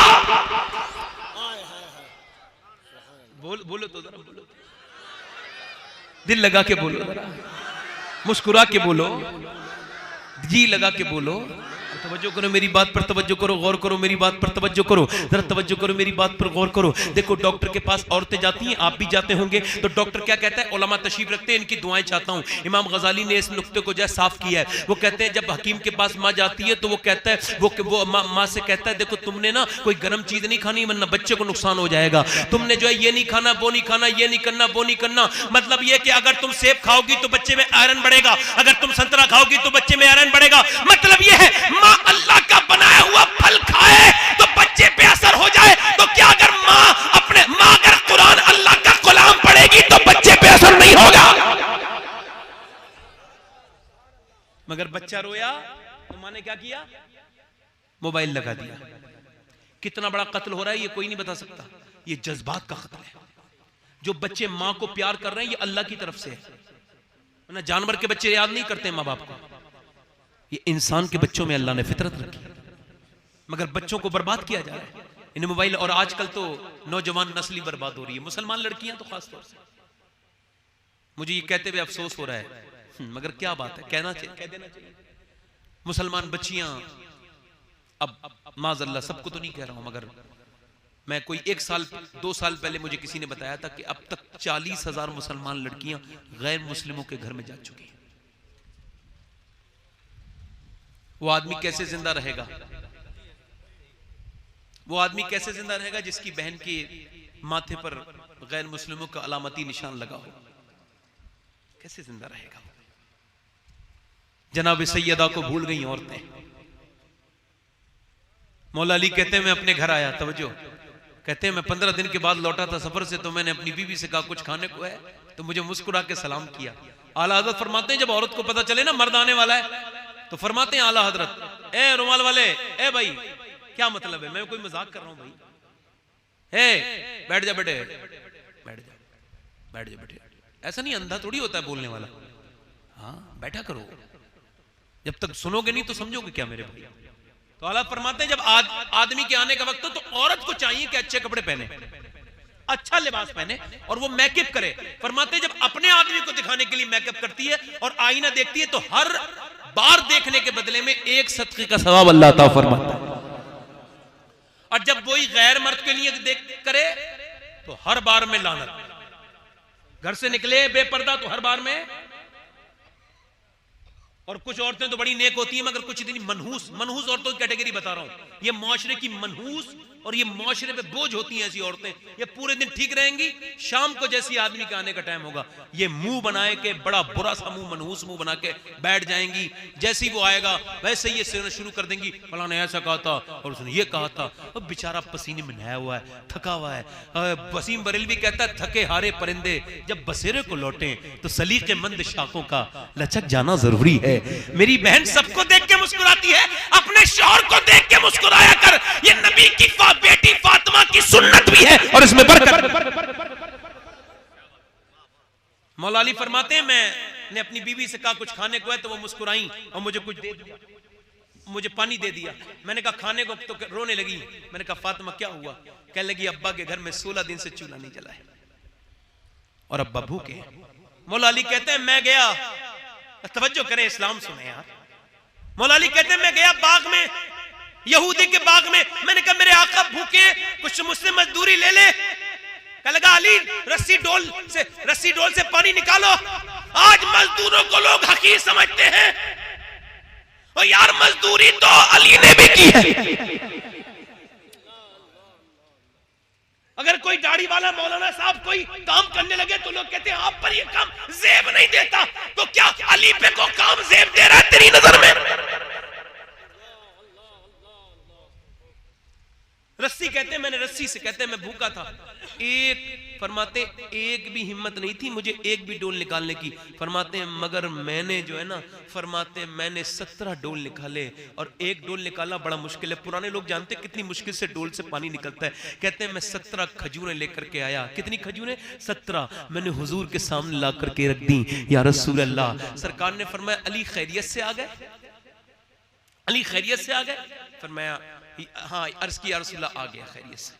बोलो तो जरा, बोलो, दिल लगा के बोलो, मुस्कुरा के बोलो, जी लगा के बोलो। तवज्जो करो मेरी बात पर, तवज्जो करो, गौर करो मेरी बात पर, तवज्जो करो, जरा तवज्जो करो मेरी बात पर, गौर करो। देखो डॉक्टर के पास औरतें जाती हैं, आप भी जाते होंगे, तो डॉक्टर क्या कहता है? उलमा तशरीफ रखते हैं, इनकी दुआएं चाहता हूं। इमाम गजाली ने इस नुक्ते को जो है साफ किया है। वो कहते हैं जब हकीम के पास माँ जाती है तो वो कहता है, वो माँ से कहता है देखो तुमने ना कोई गर्म चीज नहीं खानी वरना बच्चे को नुकसान हो जाएगा। तुमने जो है ये नहीं खाना, वो नहीं खाना, ये नहीं करना, वो नहीं करना। मतलब ये कि अगर तुम सेब खाओगी तो बच्चे में आयरन बढ़ेगा, अगर तुम संतरा खाओगी तो बच्चे में आयरन बढ़ेगा। मतलब ये है माँ अल्लाह का बनाया हुआ फल खाए तो बच्चे पे असर हो जाए। तो क्या अगर माँ अगर कुरान अल्लाह का कलाम पढ़ेगी तो बच्चे पे असर नहीं होगा? मगर बच्चा रोया तो माँ ने क्या किया? मोबाइल लगा दिया। कितना बड़ा कत्ल हो रहा है ये कोई नहीं बता सकता। ये जज्बात का कत्ल है। जो बच्चे माँ को प्यार कर रहे हैं ये अल्लाह की तरफ से है, वरना जानवर के बच्चे याद नहीं करते माँ बाप को। ये इंसान के बच्चों में अल्लाह ने फितरत रखी, मगर बच्चों को बर्बाद किया जा रहा है इन मोबाइल। और आजकल तो नौजवान नस्ल ही बर्बाद हो रही है, मुसलमान लड़कियां तो खास तौर से। मुझे ये कहते हुए अफसोस हो रहा है, मगर क्या बात है, कहना चाहिए, कह देना चाहिए। मुसलमान बच्चियां अब माज़अल्लाह, सबको तो नहीं कह रहा हूं, मगर मैं कोई 1 साल 2 साल पहले मुझे किसी ने बताया था कि अब तक 40,000 मुसलमान लड़कियां गैर मुस्लिमों के घर में जा चुकी हैं। वो आदमी कैसे जिंदा रहेगा? वो आदमी कैसे जिंदा रहेगा जिसकी बहन के माथे पर गैर मुस्लिमों का अलामती निशान लगा हो? कैसे जिंदा रहेगा? जनाब सैयदा को भूल गई औरतें। मौला अली कहते हैं मैं अपने घर आया, तवज्जो, कहते हैं मैं 15 दिन के बाद लौटा था सफर से, तो मैंने अपनी बीवी से कहा कुछ खाने को है, तो मुझे मुस्कुरा के सलाम किया। आला हजरत फरमाते हैं जब औरत को पता चले ना मर्द आने वाला है तो फरमाते हैं आला हजरत, ए रुमाल वाले, ए भाई क्या मतलब है, मैं कोई मजाक कर रहा हूं भाई, ए बैठ जा बेटे, बैठ जा, बैठ जा बेटे। ऐसा नहीं, अंधा थोड़ी होता है बोलने वाला। हाँ बैठा करो, जब तक सुनोगे नहीं तो समझोगे क्या मेरे भाई। तो आला फरमाते हैं जब आदमी के आने का वक्त हो तो औरत को चाहिए कि अच्छे कपड़े पहने, अच्छा लिबास पहने और वो मेकअप करे। फरमाते हैं जब अपने आदमी को दिखाने के लिए मेकअप करती है और आईना देखती है तो हर बार देखने के बदले में 1 सदके का सवाब अल्लाह ताला फरमाता है। और जब वही गैर मर्द के लिए देख करे तो हर बार में लानत। घर से निकले बेपर्दा तो हर बार में। और कुछ औरतें तो बड़ी नेक होती हैं मगर कुछ इतनी मनहूस औरतों की कैटेगरी बता रहा हूं। ये मुआशरे की मनहूस और ये मुआशरे पे बोझ होती हैं ऐसी औरतें। ये पूरे दिन ठीक रहेंगी, शाम को जैसी आदमी का आने का टाइम होगा ये मुंह बनाए के बड़ा बुरा सा मुंह, मनहूस मुंह बना के बैठ जाएंगी। जैसे ही वो आएगा वैसे ही ये सिरना शुरू कर देंगी, फलां ने ऐसा कहा था और उसने ये कहा था। अब बेचारा पसीने में नहाया हुआ है, थका हुआ है। वसीम बरेलवी कहता है थके हारे परिंदे जब बसेरे को लौटे तो सलीकेमंद शाखों का लचक जाना जरूरी है। मेरी बहन सबको देख के मुस्कुराती है, अपने शौहर को देख के मुस्कुराया कर। ये नबी की बेटी फातिमा की सुन्नत भी है और इसमें बरकत। मौला अली फरमाते हैं मैंने अपनी बीवी से कहा कुछ खाने को है तो वो मुस्कुराई और मुझे कुछ दे दिया, मुझे पानी दे दिया। मैंने कहा खाने को, तो रोने लगी। मैंने कहा फातिमा क्या हुआ? कहने लगी अब्बा के घर में 16 दिन से चूल्हा नहीं जला है और अब्बा भूखे। मौला अली कहते हैं मैं गया, तवज्जो करें इस्लाम सुने यार। मौला अली कहते हैं मैं गया बाग में, यहूदी के बाग में। मैंने कहा मेरे आका भूखे, कुछ मुझसे मजदूरी ले ले। कह लगा अली रस्सी डोल से पानी निकालो। आज मजदूरों को लोग हकीर समझते हैं और यार मजदूरी तो अली ने भी की है। अगर कोई दाढ़ी वाला मौलाना साहब कोई काम करने लगे तो लोग कहते हैं आप पर ये काम जेब नहीं देता, तो क्या अली पे को काम जेब दे रहा है तेरी नजर में? रस्सी कहते हैं, मैंने रस्सी से कहते हैं मैं भूखा था, फरमाते एक भी हिम्मत नहीं थी मुझे एक भी डोल निकालने की। फरमाते हैं मगर मैंने जो है ना, फरमाते हैं मैंने 17 डोल निकाले और एक डोल निकालना बड़ा मुश्किल है। पुराने लोग जानते हैं कितनी मुश्किल से डोल से पानी निकलता है। कहते हैं मैं 17 खजूरें लेकर के आया। कितनी खजूरें? 17। मैंने हुजूर के सामने ला करके रख दी। या रसूल अल्लाह। सरकार ने फरमाया अली खैरियत से आ गए? अली खैरियत से आ गए? फरमाया हाँ, अर्ज की या रसूल अल्लाह आ गया खैरियत से।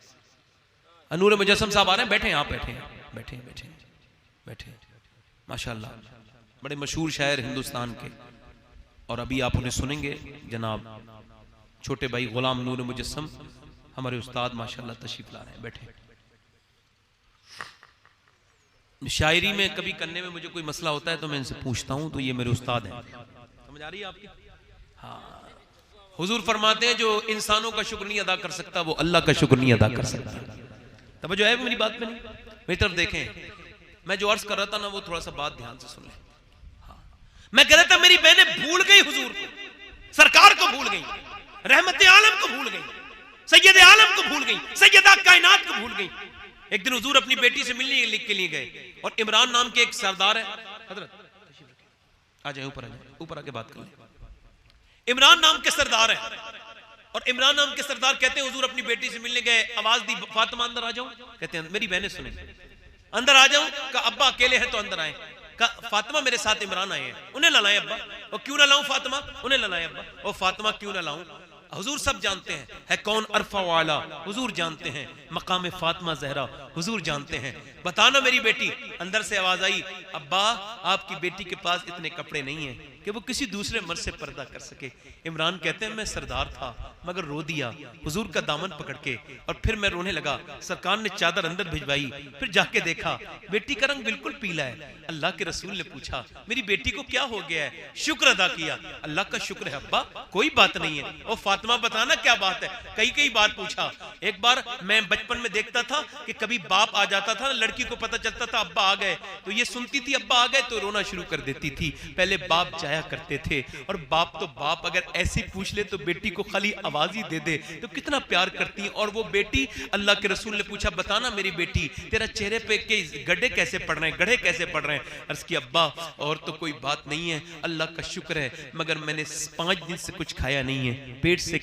नूर मुजस्सम साहब आ रहे हैं, बैठे आप बैठे बैठे बैठे बैठे माशाल्लाह, बड़े मशहूर शायर हिंदुस्तान के, और अभी आप उन्हें सुनेंगे। जनाब छोटे भाई गुलाम नूर मुजस्सम हमारे उस्ताद माशाल्लाह तशरीफ ला रहे हैं, बैठे। शायरी में कभी करने में मुझे कोई मसला होता है तो मैं इनसे पूछता हूं, तो ये मेरे उस्ताद हैं। समझ आ रही है आपकी? हाँ। हुजूर फरमाते हैं जो इंसानों का शुक्र नहीं अदा कर सकता वो अल्लाह का शुक्र नहीं अदा कर सकता। तवज्जो है मेरी बात में? नहीं, मेरी तरफ देखें। मैं जो अर्ज कर रहा था ना वो थोड़ा सा बात ध्यान से सुन लें। हाँ। मैं कह रहा था मेरी बहनें भूल गई हुजूर को, सरकार को भूल गई, रहमत आलम को भूल गई, सैयद आलम को भूल गई, सैयदा कायनात को भूल गई। एक दिन हुजूर अपनी बेटी से मिलने के लिए गए और इमरान नाम के एक सरदार है, हजरत आ जाए ऊपर, आ जाए ऊपर आके बात कर ले। इमरान नाम के सरदार है और इमरान नाम के सरदार कहते हैं हुजूर अपनी बेटी से मिलने गए, आवाज दी फातिमा अंदर आ जाऊं। कहते हैं मेरी बहनें सुने, अंदर आ जाऊं? का अब्बा अकेले हैं तो अंदर आए। का फातिमा मेरे साथ इमरान आए हैं, उन्हें ला लाएं अब्बा। और क्यों ना लाऊं फातिमा? उन्हें ला लाएं अब्बा। और फातिमा क्यों ना लाऊं? हुजूर सब जानते हैं है कौन अरफा वाला, हुजूर जानते हैं मकाम फातिमा जहरा, हुजूर जानते हैं। बताना मेरी बेटी। अंदर से आवाज आई अब्बा आपकी बेटी के पास इतने कपड़े नहीं हैं कि वो किसी दूसरे मर्द से पर्दा कर सके। इमरान कहते हैं मैं सरदार था मगर रो दिया हुजूर का दामन पकड़ के, और फिर मैं रोने लगा। सरकार ने चादर अंदर भिजवाई, फिर जाके देखा बेटी का रंग बिल्कुल पीला है। अल्लाह के रसूल ने पूछा मेरी बेटी को क्या हो गया है? शुक्र अदा किया, अल्लाह का शुक्र है अब्बा, कोई बात नहीं है। और फातिमा बताना क्या बात है? कई बार पूछा। एक बार मैं बचपन में देखता था कि कभी बाप आ जाता था, लड़की को पता चलता था अब्बा आ गए, तो ये सुनती थी अब्बा आ गए तो रोना शुरू कर देती थी। पहले बाप जाया करते थे, और बाप तो बाप अगर ऐसी पूछ ले तो बेटी को खाली आवाज ही दे दे तो कितना प्यार करती है। और वो बेटी, अल्लाह के रसूल ने पूछा बताना मेरी बेटी तेरा चेहरे पे के गड्ढे कैसे पड़ रहे हैं, गड्ढे कैसे पड़ रहे हैं? अर्ज की अब्बा और तो कोई बात नहीं है, अल्लाह का शुक्र है, मगर मैंने 5 दिन से कुछ खाया नहीं है, पेट से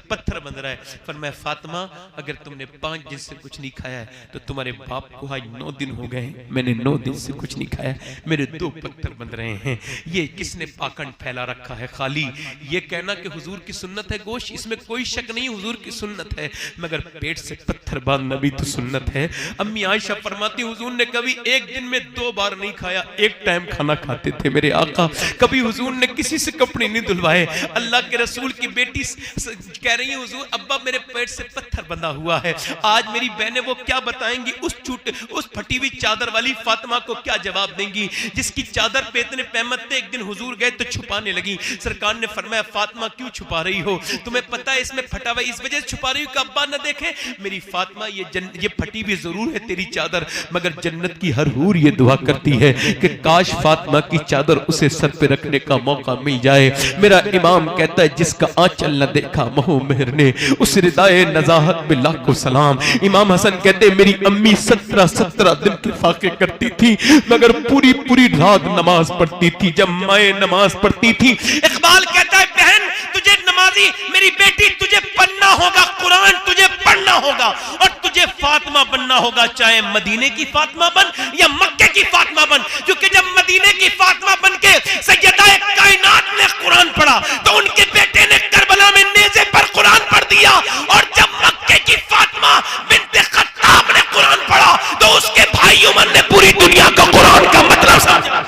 पत्थर बंध रहा है। फरमाया फातिमा अगर तुमने 5 दिन से कुछ नहीं खाया है तो तुम्हारे बाप को आज 9 दिन हो गए, मैंने 9 दिन से कुछ नहीं खाया, मेरे 2 पत्थर बंध रहे हैं। ये किसने पाखंड फैला रखा है? खाली ये कहना कि हुजूर की सुन्नत है गोश्त, इसमें कोई शक नहीं, हुजूर की सुन्नत है, मगर पेट से पत्थर बांधना भी तो सुन्नत है। अम्मी आयशा फरमाती हुजूर ने कभी एक दिन में 2 बार नहीं खाया, एक टाइम खाना खाते थे मेरे आका। कभी हुजूर ने किसी से कपड़े नहीं धुलवाए। अल्लाह के रसूल की बेटी कह रही है हुजूर अब्बा मेरे पेट से पत्थर बंधा हुआ है। आज मेरी बहनें वो क्या बताएंगी? उस फटी हुई चादर वाली फातिमा को क्या जवाब देंगी जिसकी चादर पे इतने पैमत थे? एक दिन हुजूर गए तो छुपाने लगी। सरकार ने फरमाया फातिमा क्यों छुपा रही हो? तुम्हें पता है इसमें फटा हुआ इस वजह से छुपा रही हो कि अब्बा न देखे। मेरी फातिमा ये फटी भी जरूर है तेरी चादर, मगर जन्नत की हर हूर ये दुआ करती है कि काश फातिमा की चादर उसे सर पे रखने का मौका मिल जाए। मेरा इमाम कहता है जिसका आंचल न देखा महू मेहर ने, उस रिदाए नजाहत में लाखों सलाम। इमाम हसन कहते मेरी अम्मी 17 दिन के फाके करती थी, मगर पूरी रात नमाज पढ़ती थी। जब मैं नमाज पढ़ती थी, इकबाल कहता है बहन तुझे नमाजी, मेरी बेटी तुझे पढ़ना होगा, कुरान तुझे पढ़ना होगा, और तुझे फातिमा बनना होगा, चाहे मदीने की फातिमा बन या मक्के की फातिमा बन। क्योंकि जब मदीने की फातिमा बन के सैयदा कायनात ने कुरान पढ़ा तो उनके बेटे ने करबला में नेज़े पर कुरान पढ़ दिया, और जब मक्के की फातिमा बिन्ते खत्ताब ने कुरान पढ़ा तो उसके भाई उमर ने पूरी दुनिया को कुरान का मतलब समझा।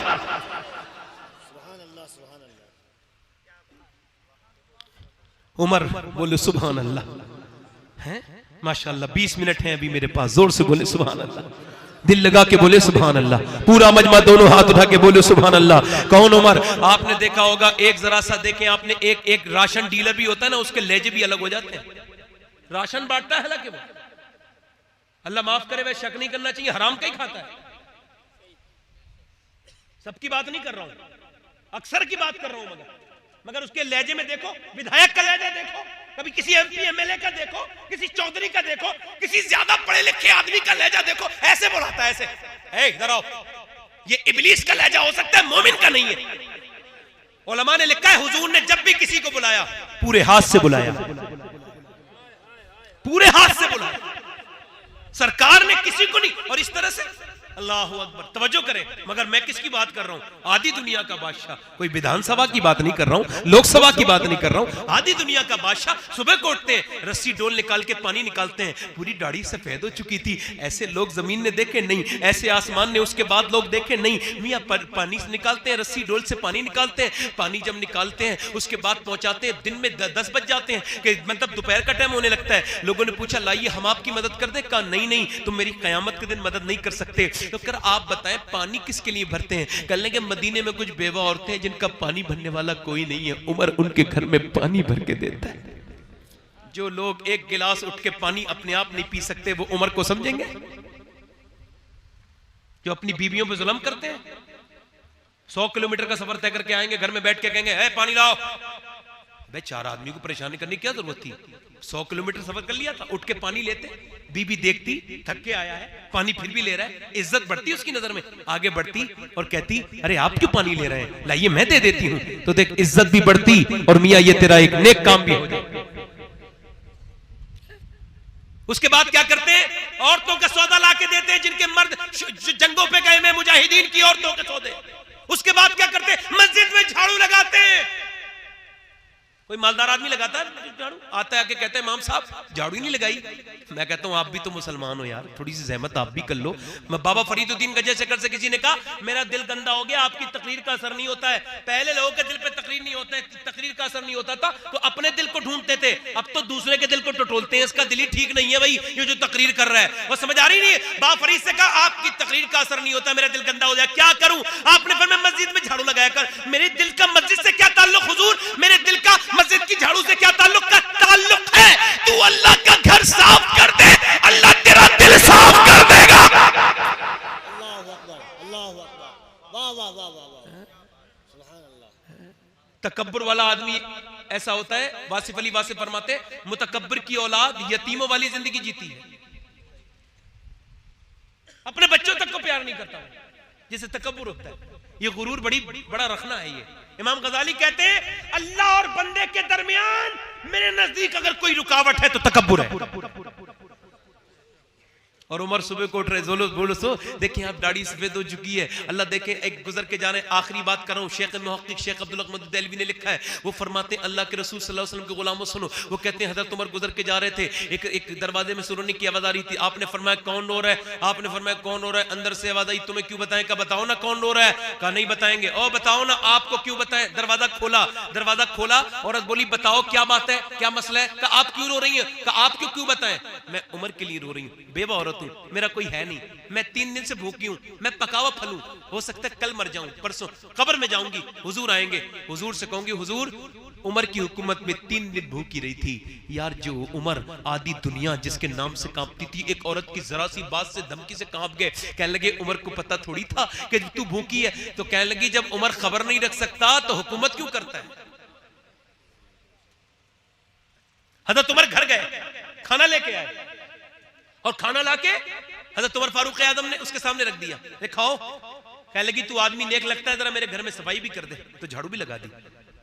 उमर बोले सुभान अल्लाह। हैं माशाअल्लाह 20 मिनट हैं अभी मेरे पास, जोर से बोले सुभान अल्लाह। दिल लगा के बोले सुभान अल्लाह। पूरा मजमा दोनों हाथ उठा के बोले सुभान अल्लाह। कौन उमर? आपने देखा होगा, एक जरा सा देखें आपने, एक राशन डीलर भी होता है ना, उसके लहजे भी अलग हो जाते हैं। राशन बांटता है हालांकि वो, अल्लाह माफ करे, वह शक नहीं करना चाहिए, हराम का ही खाता है। सबकी बात नहीं कर रहा हूं, अक्सर की बात कर रहा हूं, मगर उसके लहजे में देखो, विधायक का लहजा देखो, कभी किसी एमपी एमएलए का देखो, किसी चौधरी का देखो, किसी ज्यादा पढ़े लिखे आदमी का लहजा देखो, ऐसे बोलाता है, ऐसे। ए इधर आओ, ये इब्लीस का लहजा हो सकता है, मोमिन का नहीं है। उलमा ने लिखा है, हुजूर ने जब भी किसी को बुलाया, पूरे हाथ से बुलाया, पूरे हाथ से बुलाया। सरकार ने किसी को नहीं, और इस तरह से अल्लाह अकबर, तवज्जो करें। मगर मैं किसकी बात कर रहा हूं? आधी दुनिया का बादशाह। कोई विधानसभा की बात नहीं कर रहा हूं, लोकसभा की बात नहीं कर रहा हूं। आधी दुनिया का बादशाह सुबह को उठते हैं, रस्सी डोल निकाल के पानी निकालते हैं, पूरी दाढ़ी सफेद हो चुकी थी। ऐसे लोग जमीन ने देखे नहीं, ऐसे आसमान ने उसके बाद लोग देखे नहीं। मियां पानी निकालते हैं, रस्सी डोल से पानी निकालते हैं, पानी जब निकालते हैं उसके बाद पहुंचाते हैं, दिन में 10 बज जाते हैं, कि मतलब दोपहर का टाइम होने लगता है। लोगों ने पूछा, लाइए हम आपकी मदद कर दें? कहा नहीं, तुम मेरी कयामत के दिन मदद नहीं कर सकते। तो कर आप बताएं, पानी किसके लिए भरते हैं? कहने लगे, मदीने में कुछ बेवा औरतें हैं जिनका पानी भरने वाला कोई नहीं है, उमर उनके घर में पानी भर के देता है। जो लोग एक गिलास उठ के पानी अपने आप नहीं पी सकते, वो उमर को समझेंगे? जो अपनी बीवियों पे जुल्म करते हैं, 100 किलोमीटर का सफर तय करके आएंगे, घर में बैठ के कहेंगे, है पानी लाओ। भाई 4 आदमी को परेशानी करने की क्या जरूरत थी? 100 किलोमीटर सफर कर लिया था, उठ के पानी लेते। बीबी देखती, थक के आया है, पानी फिर भी ले रहा है, इज्जत बढ़ती उसकी नजर में, आगे बढ़ती और कहती, अरे आप क्यों पानी ले रहे हैं, लाइए मैं दे देती हूं। तो देख, इज्जत भी बढ़ती और मियां ये तेरा एक नेक काम भी हो जाए। उसके बाद क्या करते हैं? औरतों का सौदा ला के देते हैं, जिनके मर्द जंगों पे गए में, मुजाहिदीन की औरतों के सौदे। उसके बाद क्या करते हैं? मस्जिद में झाड़ू लगाते हैं। कोई मालदार आदमी लगाता है झाड़ू? आता है आके कहता है, इमाम साहब झाड़ू ही नहीं लगाई। मैं कहता हूं, आप भी तो मुसलमान हो यार, थोड़ी सी जहमत आप भी कर लो। मैं बाबा फरीदुद्दीन गजे शकर से किसी ने कहा, मेरा दिल गंदा हो गया, आपकी तकरीर का असर नहीं होता है। पहले लोगों के दिल पे तकरीर नहीं होता है, तकरीर का असर नहीं होता था तो अपने दिल को ढूंढते थे, अब तो दूसरे के दिल को टटोलते हैं। इसका दिल ही ठीक नहीं है भाई, ये जो तकरीर कर रहा है वो समझ आ रही नहीं है। बाबा फरीद से कहा, आपकी तकरीर का असर नहीं होता, मेरा दिल गंदा हो जाए, क्या करूं? आपने फिर मैं मस्जिद में झाड़ू लगाया कर। मेरे दिल का मस्जिद से क्या ताल्लुक हुजूर? मेरे दिल का मस्जिद की झाड़ू से क्या ताल्लुक? का ताल्लुक है, तू अल्लाह का घर साफ कर दे, अल्लाह तेरा दिल साफ कर देगा। अल्लाह अकबर, अल्लाह अकबर, वाह वाह वाह वाह वाह, सुभान अल्लाह। तकब्बुर वाला आदमी ऐसा होता है, वासिफ अली वासिफ फरमाते, मुतकब्बिर की औलाद यतीमों वाली जिंदगी जीती है, अपने बच्चों तक को प्यार नहीं करता जिसे तकब्बुर होता है। ये गुरूर बड़ा रखना है। ये इमाम गजाली कहते हैं, अल्लाह और बंदे के दरमियान मेरे नजदीक अगर कोई रुकावट है तो तकब्बुर है। और उमर सुबह को उठ रहे, बोलो सो देखिए, आप दाढ़ी सफेद हो चुकी है, अल्लाह देखे। एक गुजर के जा रहे, आखिरी बात कर रहा हूं, शेख मुहक्किक शेख अब्दुल अहमद देलवी ने लिखा है, वो फरमाते हैं, अल्लाह के रसूल सल्लल्लाहु अलैहि वसल्लम के गुलामों सुनो, वो कहते हैं, हजरत उमर गुजर के जा रहे थे, एक दरवाजे में सुरोने की आवाज आ रही थी। आपने फरमाया, कौन रो रहा है? आपने फरमाया, कौन रो रहा है? अंदर से आवाज आई, तुम्हें क्यों बताएं? का बताओ ना कौन रो रहा है? कहा नहीं बताएंगे। और बताओ ना, आपको क्यों बताएं? दरवाजा खोला, औरत बोली, बताओ क्या बात है, क्या मसला है? कहा आप क्यों रो रही है? कहा आप क्यों बताएं? मैं उमर के लिए रो रही हूं, बेवा औरत हूं, मेरा कोई है नहीं, मैं 3 दिन से भूखी हूं, मैं पकावा फल हूं, हो सकता है कल मर जाऊं, परसों कब्र में जाऊंगी, हुजूर आएंगे, हुजूर से कहूंगी, हुजूर उमर की हुकूमत में 3 दिन भूखी रही थी। यार जो उमर आदि दुनिया जिसके नाम से कांपती थी, एक औरत की जरा सी बात से धमकी से कांप गए। कहने लगे, उमर को पता थोड़ी था कि तू भूखी है? तो कहने लगी, जब उमर खबर नहीं रख सकता तो हुकूमत क्यों करता है? हजरत उमर घर गए, खाना लेके आए, और खाना लाके हजरत उमर फारूक आजम ने उसके सामने रख दिया, खाओ। कहने लगी, तू आदमी नेक लगता है, जरा मेरे घर में सफाई भी कर दे। तो झाड़ू भी लगा दी।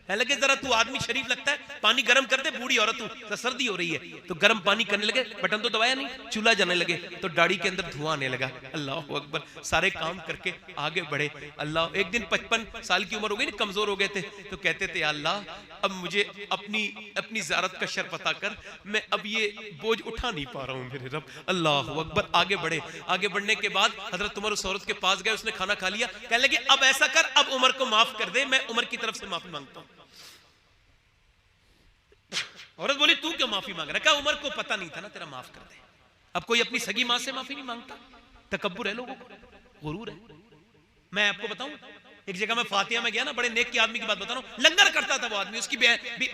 कहने लगे, जरा तू आदमी शरीफ लगता है, पानी गर्म कर दे, बूढ़ी औरत हूं, सर्दी हो रही है। तो गर्म पानी करने लगे, बटन तो दबाया नहीं, चूल्हा जलने लगे, तो दाढ़ी के अंदर धुआं आने लगा। अल्लाह अकबर, सारे काम करके आगे बढ़े। अल्लाह, एक दिन 55 साल की उम्र हो गई, कमजोर हो गए थे, तो कहते थे, अल्लाह अब मुझे अपनी ज़ियारत का शर्फ अता कर, मैं अब ये बोझ उठा नहीं पा रहा हूं मेरे रब। अल्लाह अकबर, आगे बढ़े। आगे बढ़ने के बाद हजरत उमर उस औरत के पास गए, उसने खाना खा लिया। कहने लगे, अब ऐसा कर, अब उमर को माफ कर दे, मैं उमर की तरफ से माफी मांगता हूं। औरत बोली, तू क्यों माफी मांग रहा है? कहा, उमर को पता नहीं था ना तेरा, माफ कर दे। अब कोई अपनी सगी मां से माफी नहीं मांगता, तकब्बुर है लोगों को, गुरूर है। मैं आपको बताऊं, एक जगह मैं फातिहा में गया ना, बड़े नेक के आदमी की बात बता रहा हूं, लंगर करता था वो आदमी, उसकी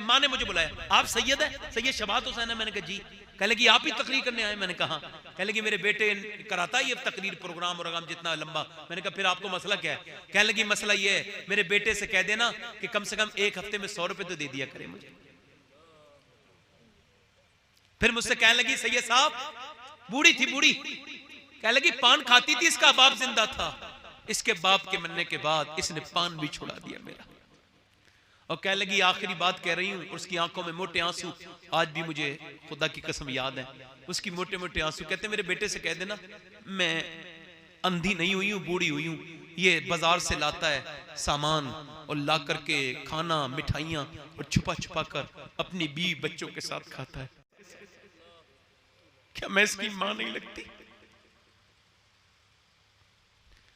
मां ने मुझे बुलाया, आप सैयद है, सैयद शबात हुसैन है? मैंने कहा जी। कह लगी आप ही तकरीर करने आए? मैंने कहा। कह लगी मेरे बेटे कराता ये तकरीर प्रोग्राम और जितना लंबा। मैंने कहा फिर आपको मसला क्या है? कह लगी मसला ये है, मेरे बेटे से कह देना कि कम से कम एक हफ्ते में 100 रुपए तो दे दिया करे मुझे। फिर मुझसे कहने लगी सैयद साहब, बूढ़ी थी बूढ़ी, कह लगी पान खाती थी, इसका बाप जिंदा था, इसके बाप के मरने के बाद इसने पान भी छुड़ा दिया मेरा। और कह लगी आखिरी बात कह रही हूं, उसकी आंखों में मोटे आंसू आज भी मुझे खुदा की कसम याद है, उसकी मोटे मोटे आंसू। कहते मेरे बेटे से कह देना मैं अंधी नहीं हुई हूं, बूढ़ी हुई हूं, ये बाजार से लाता है सामान और ला करके खाना मिठाइयां और छुपा छुपा कर अपनी बीवी बच्चों के साथ खाता है। क्या मैं इसकी मां नहीं लगती?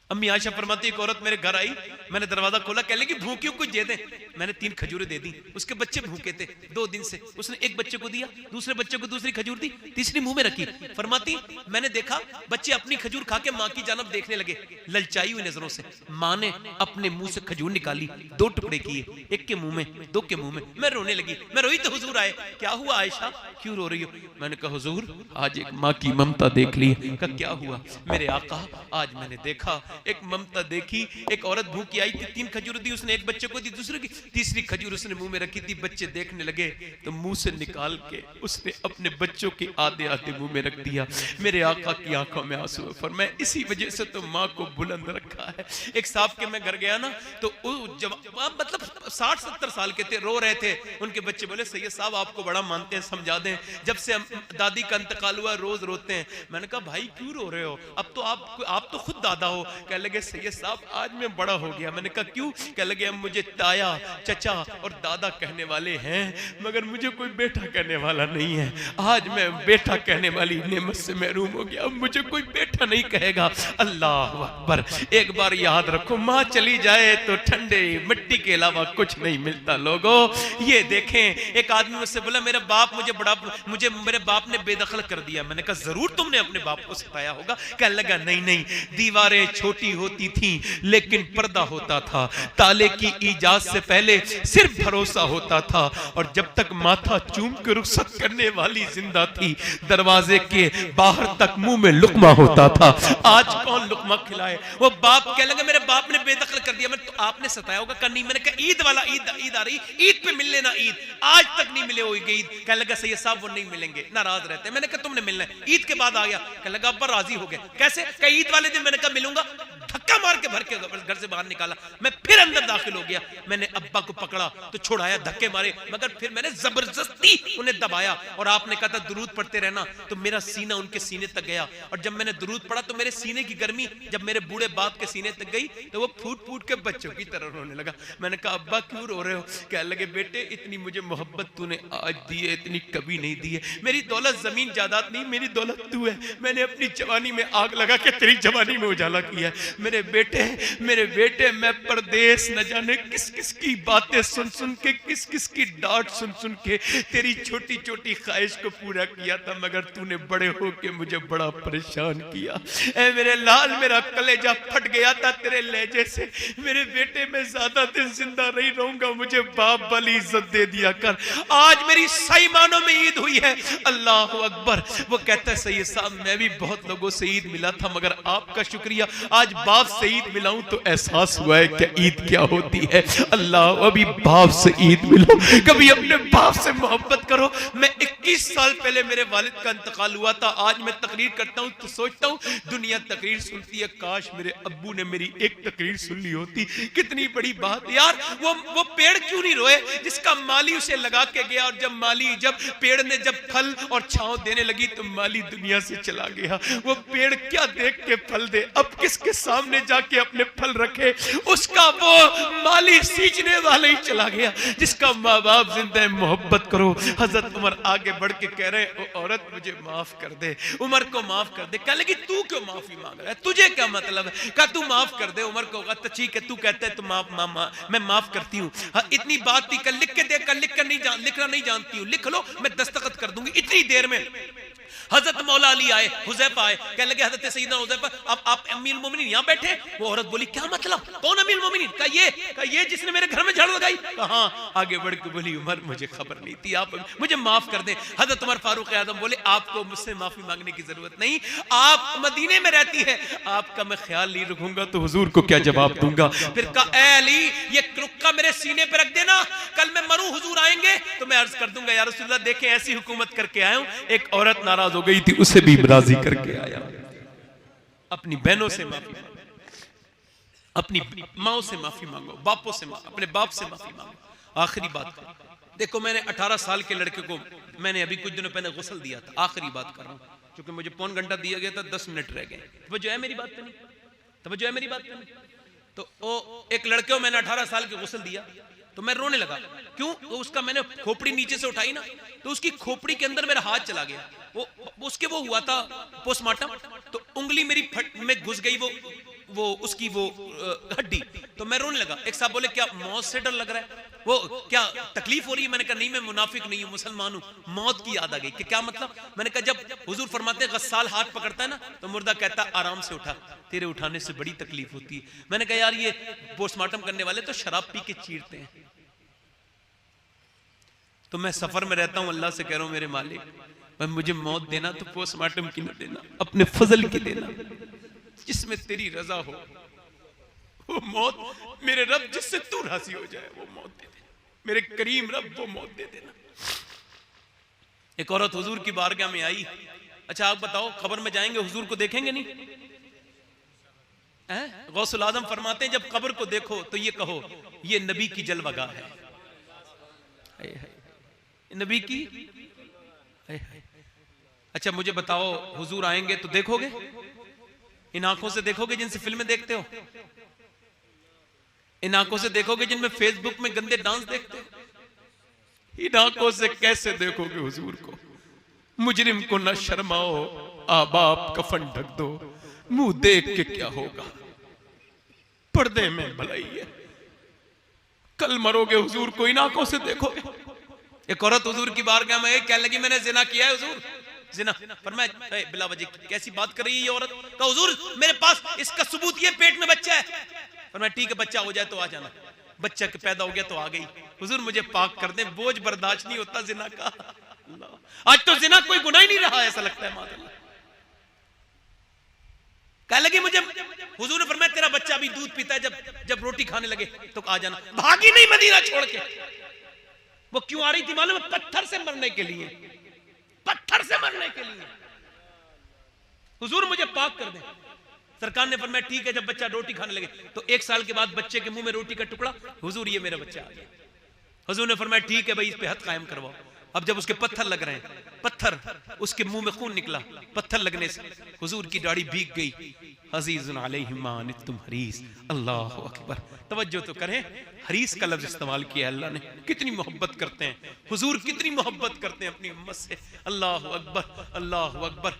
अम्मी आयशा फरमाती एक औरत मेरे घर आई, मैंने दरवाजा खोला, कह लगी भूखी कुछ दे दे। मैंने 3 खजूरें दे दी, उसके बच्चे भूखे थे 2 दिन से, उसने एक बच्चे को दिया, दूसरे बच्चे को दूसरी खजूर दी, तीसरी मुंह में रखी। फरमाती मैंने देखा बच्चे अपनी खजूर खा के मां की जानब देखने लगे, ललचाई हुई नजरों से। मां ने अपने मुंह से खजूर निकाली, 2 टुकड़े किए, एक के मुंह में 2 के मुंह में। मैं रोने लगी, मैं रोई तो हुजूर आए, क्या हुआ आयशा, क्यों रो रही हो? मैंने कहा हुजूर आज एक मां की ममता देख ली। कहा क्या हुआ? मेरे आका आज मैंने देखा एक ममता देखी, एक औरत भूखी आई थी, 3 खजूर दी उसने, एक बच्चे को दी, दूसरे की, तीसरी खजूर उसने मुंह में रखी थी, बच्चे देखने लगे तो मुंह से निकाल के उसने अपने बच्चों के आधे आधे मुंह में रख दिया। मेरे आका की आंखों में आंसू है, फरमाया इसी वजह से तो मां को बुलंद रखा है। एक साहब के मैं घर गया ना, तो जब मतलब 60-70 साल के थे, रो रहे थे, उनके बच्चे बोले सैयद साहब आपको बड़ा मानते हैं, समझा दें, जब से दादी का इंतकाल हुआ रोज रोते हैं। मैंने कहा भाई क्यों रो रहे हो, अब तो आप तो खुद दादा हो। कह लगे सैयद साहब आज मैं बड़ा हो गया। मैंने कहा क्यों? कह लगे अब मुझे ताया चचा और दादा कहने वाले हैं, मगर मुझे कोई बेटा कहने वाला नहीं है। आज मैं बेटा कहने वाली नेमत से महरूम हो गया, अब मुझे कोई बेटा नहीं कहेगा। अल्लाह अकबर। एक बार याद रखो, माँ चली जाए तो ठंडे मिट्टी के अलावा कुछ नहीं मिलता। लोगों ये देखें, एक आदमी मुझसे बोला मेरे बाप ने बेदखल कर दिया। मैंने कहा जरूर तुमने अपने बाप को सताया होगा। कहने लगा नहीं, दीवारें छोटी होती थी लेकिन पर्दा होता था, ताले की इजाजत से पहले सिर्फ भरोसा होता था, और जब तक माथा चूम के रुखसत करने वाली जिंदा थी दरवाजे के बाहर तक मुंह में लुकमा होता था। आज कौन लुकमा खिलाए? वो बाप कह लगे मेरे बाप ने बेदखल कर दिया। मैं तो आपने सताया होगा। कहा नहीं। मैंने कहा ईद वाला ईद आ रही, ईद पे मिल लेना। ईद आज तक नहीं मिले होगी ईद। कहने लगा सैयद साहब वो नहीं मिलेंगे, नाराज रहते हैं। मैंने कहा तुमने मिलना है। ईद के बाद आ गया। कहने लगा अब्बा राजी हो गए। कैसे? कहा ईद वाले दिन। मैंने कहा मिलूंगा। धक्का मार के भर के घर से बाहर निकाला। मैं फिर अंदर दाखिल हो गया। मैंने अब्बा को पकड़ा तो छुड़ाया, धक्के मारे, मगर फिर मैंने जबरदस्ती उन्हें दबाया। और आपने कहा था दुरूद पढ़ते रहना, तो मेरा सीना उनके सीने तक गया। और जब मैंने दुरूद पढ़ा तो मेरे सीने की गर्मी जब मेरे बूढ़े बाप के सीने तक गई तो वो फूट फूट के बच्चों की तरह रोने लगा। मैंने कहा अब्बा क्यों रो रहे हो? कहने लगे बेटे इतनी मुझे मोहब्बत तूने आज दी है, इतनी कभी नहीं दी है। मेरी दौलत जमीन जायदाद नहीं, मेरी दौलत तू है। मैंने अपनी जवानी में आग लगा के तेरी जवानी में उजाला किया है। मेरे बेटे मैं परदेश न जाने किस किस की बातें सुन सुन के, किस किस की डांट सुन सुन के तेरी छोटी छोटी ख्वाहिश को पूरा किया था, मगर तूने बड़े होके मुझे बड़ा परेशान किया। ऐ मेरे लाल, मेरा कलेजा फट गया था तेरे लहजे से। मेरे बेटे मैं ज्यादा दिन जिंदा नहीं रहूंगा, मुझे बाप वाली इज्जत दे दिया कर। आज मेरी सही मानों में ईद हुई है। अल्लाह अकबर। वो कहता है सैयद साहब मैं भी बहुत लोगों से ईद मिला था, मगर आपका शुक्रिया आज बाप से ईद मिलाऊं तो एहसास हुआ है कि ईद क्या होती है। अल्लाह अभी बाप से ईद मिलो, कभी अपने बाप से मोहब्बत करो। मैं 21 साल पहले मेरे वालिद का इंतकाल हुआ था। आज मैं तकरीर करता हूं तो सोचता हूं दुनिया तकरीर सुनती है, काश मेरे अब्बू ने मेरी एक तकरीर सुन ली होती। कितनी बड़ी बात यार। वो पेड़ क्यों नहीं रोए जिसका माली उसे लगा के गया, और जब पेड़ ने जब फल और छांव देने लगी तो माली दुनिया से चला गया। वो पेड़ क्या देख के फल दे, अब किसके सामने जाके अपने फल रखे, उसका वो माली सींचने वाले ही चला गया। जिसका माँ बाप जिंदा है मोहब्बत करो। हजरत उमर आगे बढ़ के कह रहे हैं औरत मुझे माफ कर दे, उमर को माफ कर दे। कह लगी तू क्यों माफी मांग रहा है, तुझे क्या मतलब है? कहा तू माफ कर दे। उमर को कहा तो ठीक है, तू कहता है तो मैं माफ करती हूँ। इतनी बात थी, कल लिख के दे, कल लिखना नहीं जानती हूँ, लिख लो मैं दस्तखत कर दूंगी। इतनी देर में हजरत मौला अली आए, हुज़ैफा आए, कहने लगे हजरत सैयदना हुज़ैफा अब आप अमीरुल मोमिनीन यहाँ बैठे। वो औरत बोली क्या मतलब, कौन अमीरुल मोमिनीन? कहा ये जिसने मेरे घर में झाड़ू लगाई। कहा आगे बढ़ के बोली उमर मुझे खबर नहीं थी, आप मुझे माफ कर दें। हजरत उमर फारूक आज़म बोले आपको मुझसे माफी मांगने की जरूरत नहीं, आप मदीने में रहती है, आपका मैं ख्याल नहीं रखूंगा तो हुजूर को क्या जवाब दूंगा। फिर कहा ए अली ये रुक्का मेरे सीने पे रख देना, कल मैं मरूं हुजूर आएंगे तो मैं अर्ज कर दूंगा या रसूलल्लाह देखें ऐसी हुकूमत करके आया हूं। एक औरत नाराज हो गई थी, उसे भी राजी करके आया। अपनी बहनों से माफी मांगो, अपनी माओ से माफी मांगो, बापों से अपने बाप से माफी मांगो। आखिरी बात देखो, मैंने 18 साल के लड़के को मैंने अभी कुछ दिनों पहले गुस्ल दिया था। आखिरी बात कर रहा हूं क्योंकि मुझे पौन घंटा दिया गया था, 10 मिनट रह गए। तो जो है मेरी बात पे नहीं, तो जो है मेरी बात पे नहीं। तो वो एक लड़के को मैंने 18 साल के गुस्ल दिया तो मैं रोने लगा। क्यों? तो उसका मैंने खोपड़ी नीचे से उठाई ना, तो उसकी खोपड़ी के अंदर मेरा हाथ चला गया। वो उसके वो हुआ था पोस्टमार्टम, तो उंगली मेरी फट में घुस गई वो उसकी वो हड्डी। तो मैं रोने लगा। एक साहब बोले क्या मौत से डर लग रहा है, वो क्या तकलीफ हो रही है? मैंने कहा नहीं मैं मुनाफिक नहीं हूं, मुसलमान हूं। मौत की याद आ गई कि क्या मतलब? मैंने कहा जब हुजूर फरमाते हैं गस्साल हाथ पकड़ता है ना तो मुर्दा कहता आराम से उठा, तेरे उठाने से बड़ी तकलीफ होती है। मैंने कहा यार ये पोस्टमार्टम करने वाले तो शराब पी के चीरते हैं। तो मैं सफर में रहता हूं, अल्लाह से कह रहा हूं मेरे मालिक मुझे मौत देना तो पोस्टमार्टम की न देना, अपने फजल की देना, जिसमें तेरी रजा हो वो मौत। मेरे रब जिससे तू राजी हो जाए वो मौत दे दे, मेरे करीम रब वो मौत दे देना। एक औरत हुजूर की बारगाह में आई। अच्छा आप बताओ खबर में जाएंगे हुजूर को देखेंगे नहीं? गौसुल आजम फरमाते हैं जब कब्र को देखो तो ये कहो ये नबी की जलवागाह है, नबी की। अच्छा मुझे बताओ हुजूर आएंगे तो देखोगे? इन आंखों से देखोगे जिनसे फिल्में देखते हो? इन आंखों से देखोगे जिनमें फेसबुक में गंदे डांस देखते हो? इन आंखों से कैसे देखोगे हुजूर को? मुजरिम को न शर्माओ, आबाप कफन ढक दो, मुंह देख के क्या होगा, पर्दे में भलाई है। कल मरोगे हुजूर को इन आंखों से देखोगे। एक औरत हुजूर की बारगाह में कहने लगी मैंने जिना किया है हुजूर, जिना। फरमाया बिला वजह कैसी बात कर रही है ये औरत? कहा हुजूर मेरे पास इसका सबूत ये पेट में बच्चा है। फरमाया ठीक है बच्चा हो जाए तो आ जाना। बच्चा के पैदा हो गया तो आ गई। हुजूर मुझे पाक कर दे, बोझ बर्दाश्त नहीं होता जिना का। आज तो जिना कोई गुनाह ही नहीं रहा ऐसा लगता है माशाअल्लाह। कहने लगी मुझे हुजूर ने फरमाया तेरा बच्चा अभी दूध पीता है, जब रोटी खाने लगे तो आ जाना। भागी नहीं मदीना छोड़ के। वो क्यों आ रही थी मालूम है? पत्थर से मरने के लिए, पत्थर से मरने के लिए। हुजूर मुझे पाक कर दे। सरकार ने फरमाया ठीक है। जब बच्चा रोटी खाने लगे तो 1 साल के बाद बच्चे के मुंह में रोटी का टुकड़ा, हुजूर ये मेरा बच्चा आ गया। हुजूर ने फरमाया ठीक है भाई इस पे हद कायम करवाओ। अब जब उसके पत्थर लग रहे हैं, पत्थर उसके मुंह में खून निकला, पत्थर लगने से हुजूर की दाढ़ी भीग गई। अज़ीज़ुन अलैहि मा अनित्तुम हरीस। अल्लाह अकबर। तवज्जो तो करें, हरीस का लफ्ज इस्तेमाल किया अल्लाह ने। कितनी मोहब्बत करते हैं हुजूर, कितनी मोहब्बत करते हैं अपनी उम्मत से। अल्लाह अकबर, अल्लाह अकबर।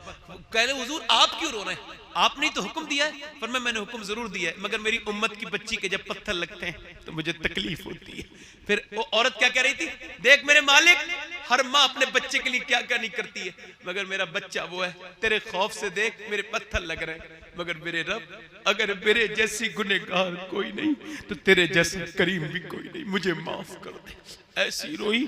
कह रहे हुजूर आप क्यों रो रहे हैं? आपने तो हुक्म दिया है। पर मैंने हुक्म जरूर दिया है मगर मेरी उम्मत की बच्ची के जब पत्थर लगते हैं तो मुझे तकलीफ होती है। फिर वो औरत क्या कह रही थी? देख मेरे मालिक हर माँ अपने बच्चे के लिए क्या क्या नहीं करती है, मगर मेरा बच्चा वो है। तेरे खौफ से देख मेरे पत्थर लग रहे हैं, मगर मेरे रब अगर मेरे जैसी गुनहगार कोई नहीं तो तेरे जैसा करीम भी कोई नहीं, मुझे माफ कर दे। ऐसी रोई,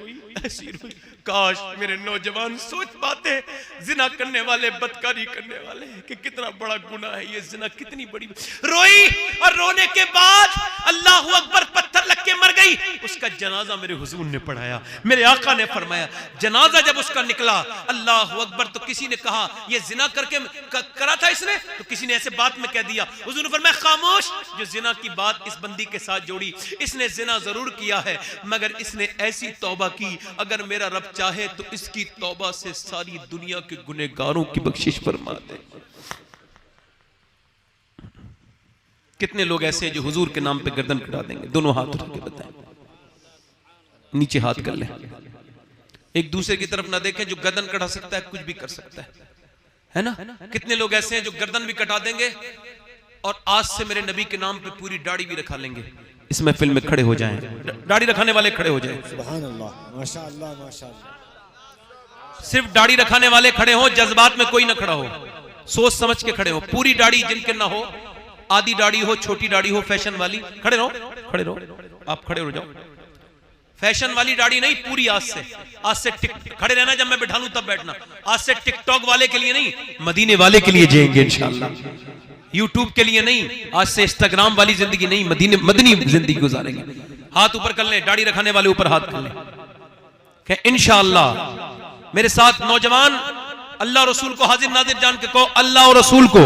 ऐसी रोई। काश मेरे नौजवान सोच पाते जिना करने वाले, बदकारी करने वाले कि कितना बड़ा गुनाह है ये जिना, कितनी बड़ी। रोई और रोने के बाद अल्लाह अकबर पत्थर लग के मर गई। उसका जनाजा मेरे हुजूर ने पढ़ाया। मेरे आका ने फरमाया जनाजा जब उसका निकला अल्लाह अकबर तो किसी ने कहा ये जिना करके करा था इसने, तो किसी ने ऐसे बात में कह दिया। हुजूर ने फरमाया खामोश, जो जिना की बात इस बंदी के साथ जोड़ी, इसने जिना जरूर किया है मगर इसने ऐसी तौबा की अगर मेरा रब चाहे तो इसकी तौबा से सारी दुनिया के गुनहगारों की बख्शिश फरमा दे। कितने लोग ऐसे हैं जो हुजूर के नाम पे गर्दन कटा देंगे? दोनों हाथ उठा के बताएं, नीचे हाथ कर लें, एक दूसरे की तरफ ना देखें। जो गर्दन कटा सकता है कुछ भी कर सकता है ना? कितने लोग ऐसे हैं जो गर्दन भी कटा देंगे और आज से मेरे नबी के नाम पे पूरी दाढ़ी भी रखा लेंगे। इस महफिल में खड़े हो जाएं, दाढ़ी रखाने वाले खड़े हो जाएं। सुभान अल्लाह, माशाअल्लाह, माशाअल्लाह, सिर्फ दाढ़ी रखाने वाले खड़े हो, जज्बात में कोई ना खड़ा हो, सोच समझ के खड़े हो। पूरी दाढ़ी जिनके ना हो, आधी दाढ़ी हो, छोटी दाढ़ी हो, फैशन वाली, खड़े रहो, खड़े रहो, आप खड़े हो जाओ। फैशन वाली दाढ़ी नहीं, पूरी आज से खड़े रहना, जब मैं बैठा लूं तब बैठना। आज से टिकटॉक वाले के लिए नहीं, मदीने वाले के लिए जिएंगे इंशाल्लाह। यूट्यूब के लिए नहीं, आज से इंस्टाग्राम वाली जिंदगी नहीं, मदनी जिंदगी गुजारेंगे। हाथ ऊपर कर ले, दाढ़ी रखाने वाले ऊपर हाथ कर ले इंशाअल्लाह। मेरे साथ नौजवान अल्लाह रसूल को हाजिर नाजिर जान के कहो, अल्लाह और रसूल को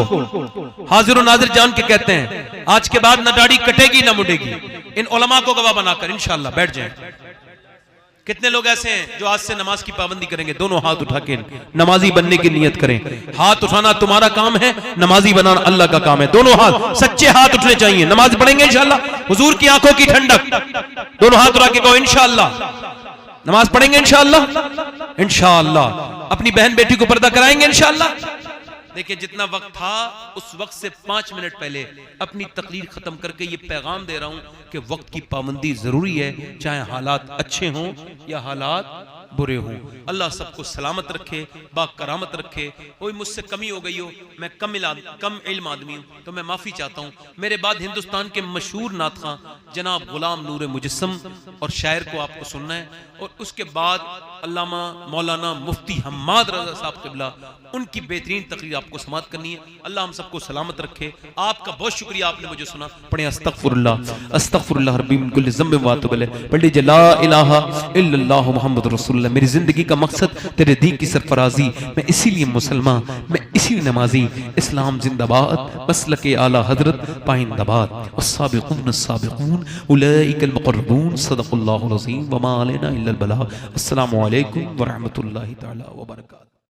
हाजिर और नाजिर जान के कहते हैं। आज के बाद ना दाढ़ी कटेगी ना मुड़ेगी, इन उलमा को गवाह बनाकर इंशाअल्लाह। बैठ जाएं। कितने लोग ऐसे हैं जो आज से नमाज की पाबंदी करेंगे? दोनों हाथ उठा के नमाजी बनने की नियत करें। हाथ उठाना तुम्हारा काम है, नमाजी बनाना अल्लाह का काम है। दोनों हाथ, सच्चे हाथ उठने चाहिए। नमाज पढ़ेंगे इंशाअल्लाह, हुजूर की आंखों की ठंडक। दोनों हाथ उठा के कहो इंशाअल्लाह नमाज पढ़ेंगे इंशाअल्लाह। इंशाअल्लाह अपनी बहन बेटी को पर्दा कराएंगे इंशाअल्लाह। देखिए, जितना वक्त था उस वक्त से 5 मिनट पहले अपनी तकरीर खत्म करके ये पैगाम दे रहा हूं कि वक्त की पाबंदी जरूरी है, चाहे हालात अच्छे हों या हालात बुरे हों। अल्लाह सबको सलामत रखे, बाकरामत रखे। कोई मुझसे कमी हो गई हो, मैं कम इल्म आदमी हूं, तो मैं माफी चाहता हूं। मेरे बाद हिंदुस्तान के मशहूर नात खां जनाब गुलाम नूर मुजस्सम और शायर को आपको सुनना है, और उसके बाद अल्लामा मौलाना मुफ्ती हम्माद रजा साहब क़िबला, उनकी बेहतरीन तकरीर आपको समाअत करनी है। अल्लाह हम सबको सलामत रखे। आपका बहुत शुक्रिया, आपने मुझे सुना। पढ़े अस्तगफिरुल्लाह अस्तगफिरुल्लाह रब्बी मिन कुल्लि ज़ंबिन व अतूबु इलैह। पढ़ लीजिए ला इलाहा इल्लल्लाह मुहम्मदुर रसूलुल्लाह। मेरी जिंदगी का मकसद तेरे दीन की सरफराजी, मैं इसीलिए मुसलमान, मैं इसी नमाजी। इस्लाम जिंदाबाद, मसलके आला हजरत पाइंदाबाद। अस्साबिकून अस्साबिकून उलाइकल मुक़र्रबून। सदक़ल्लाहुल अज़ीम व मा अलैना इल्लल बलाग। अस्सलामु अलैकुम व रहमतुल्लाहि तआला व बरकातहू।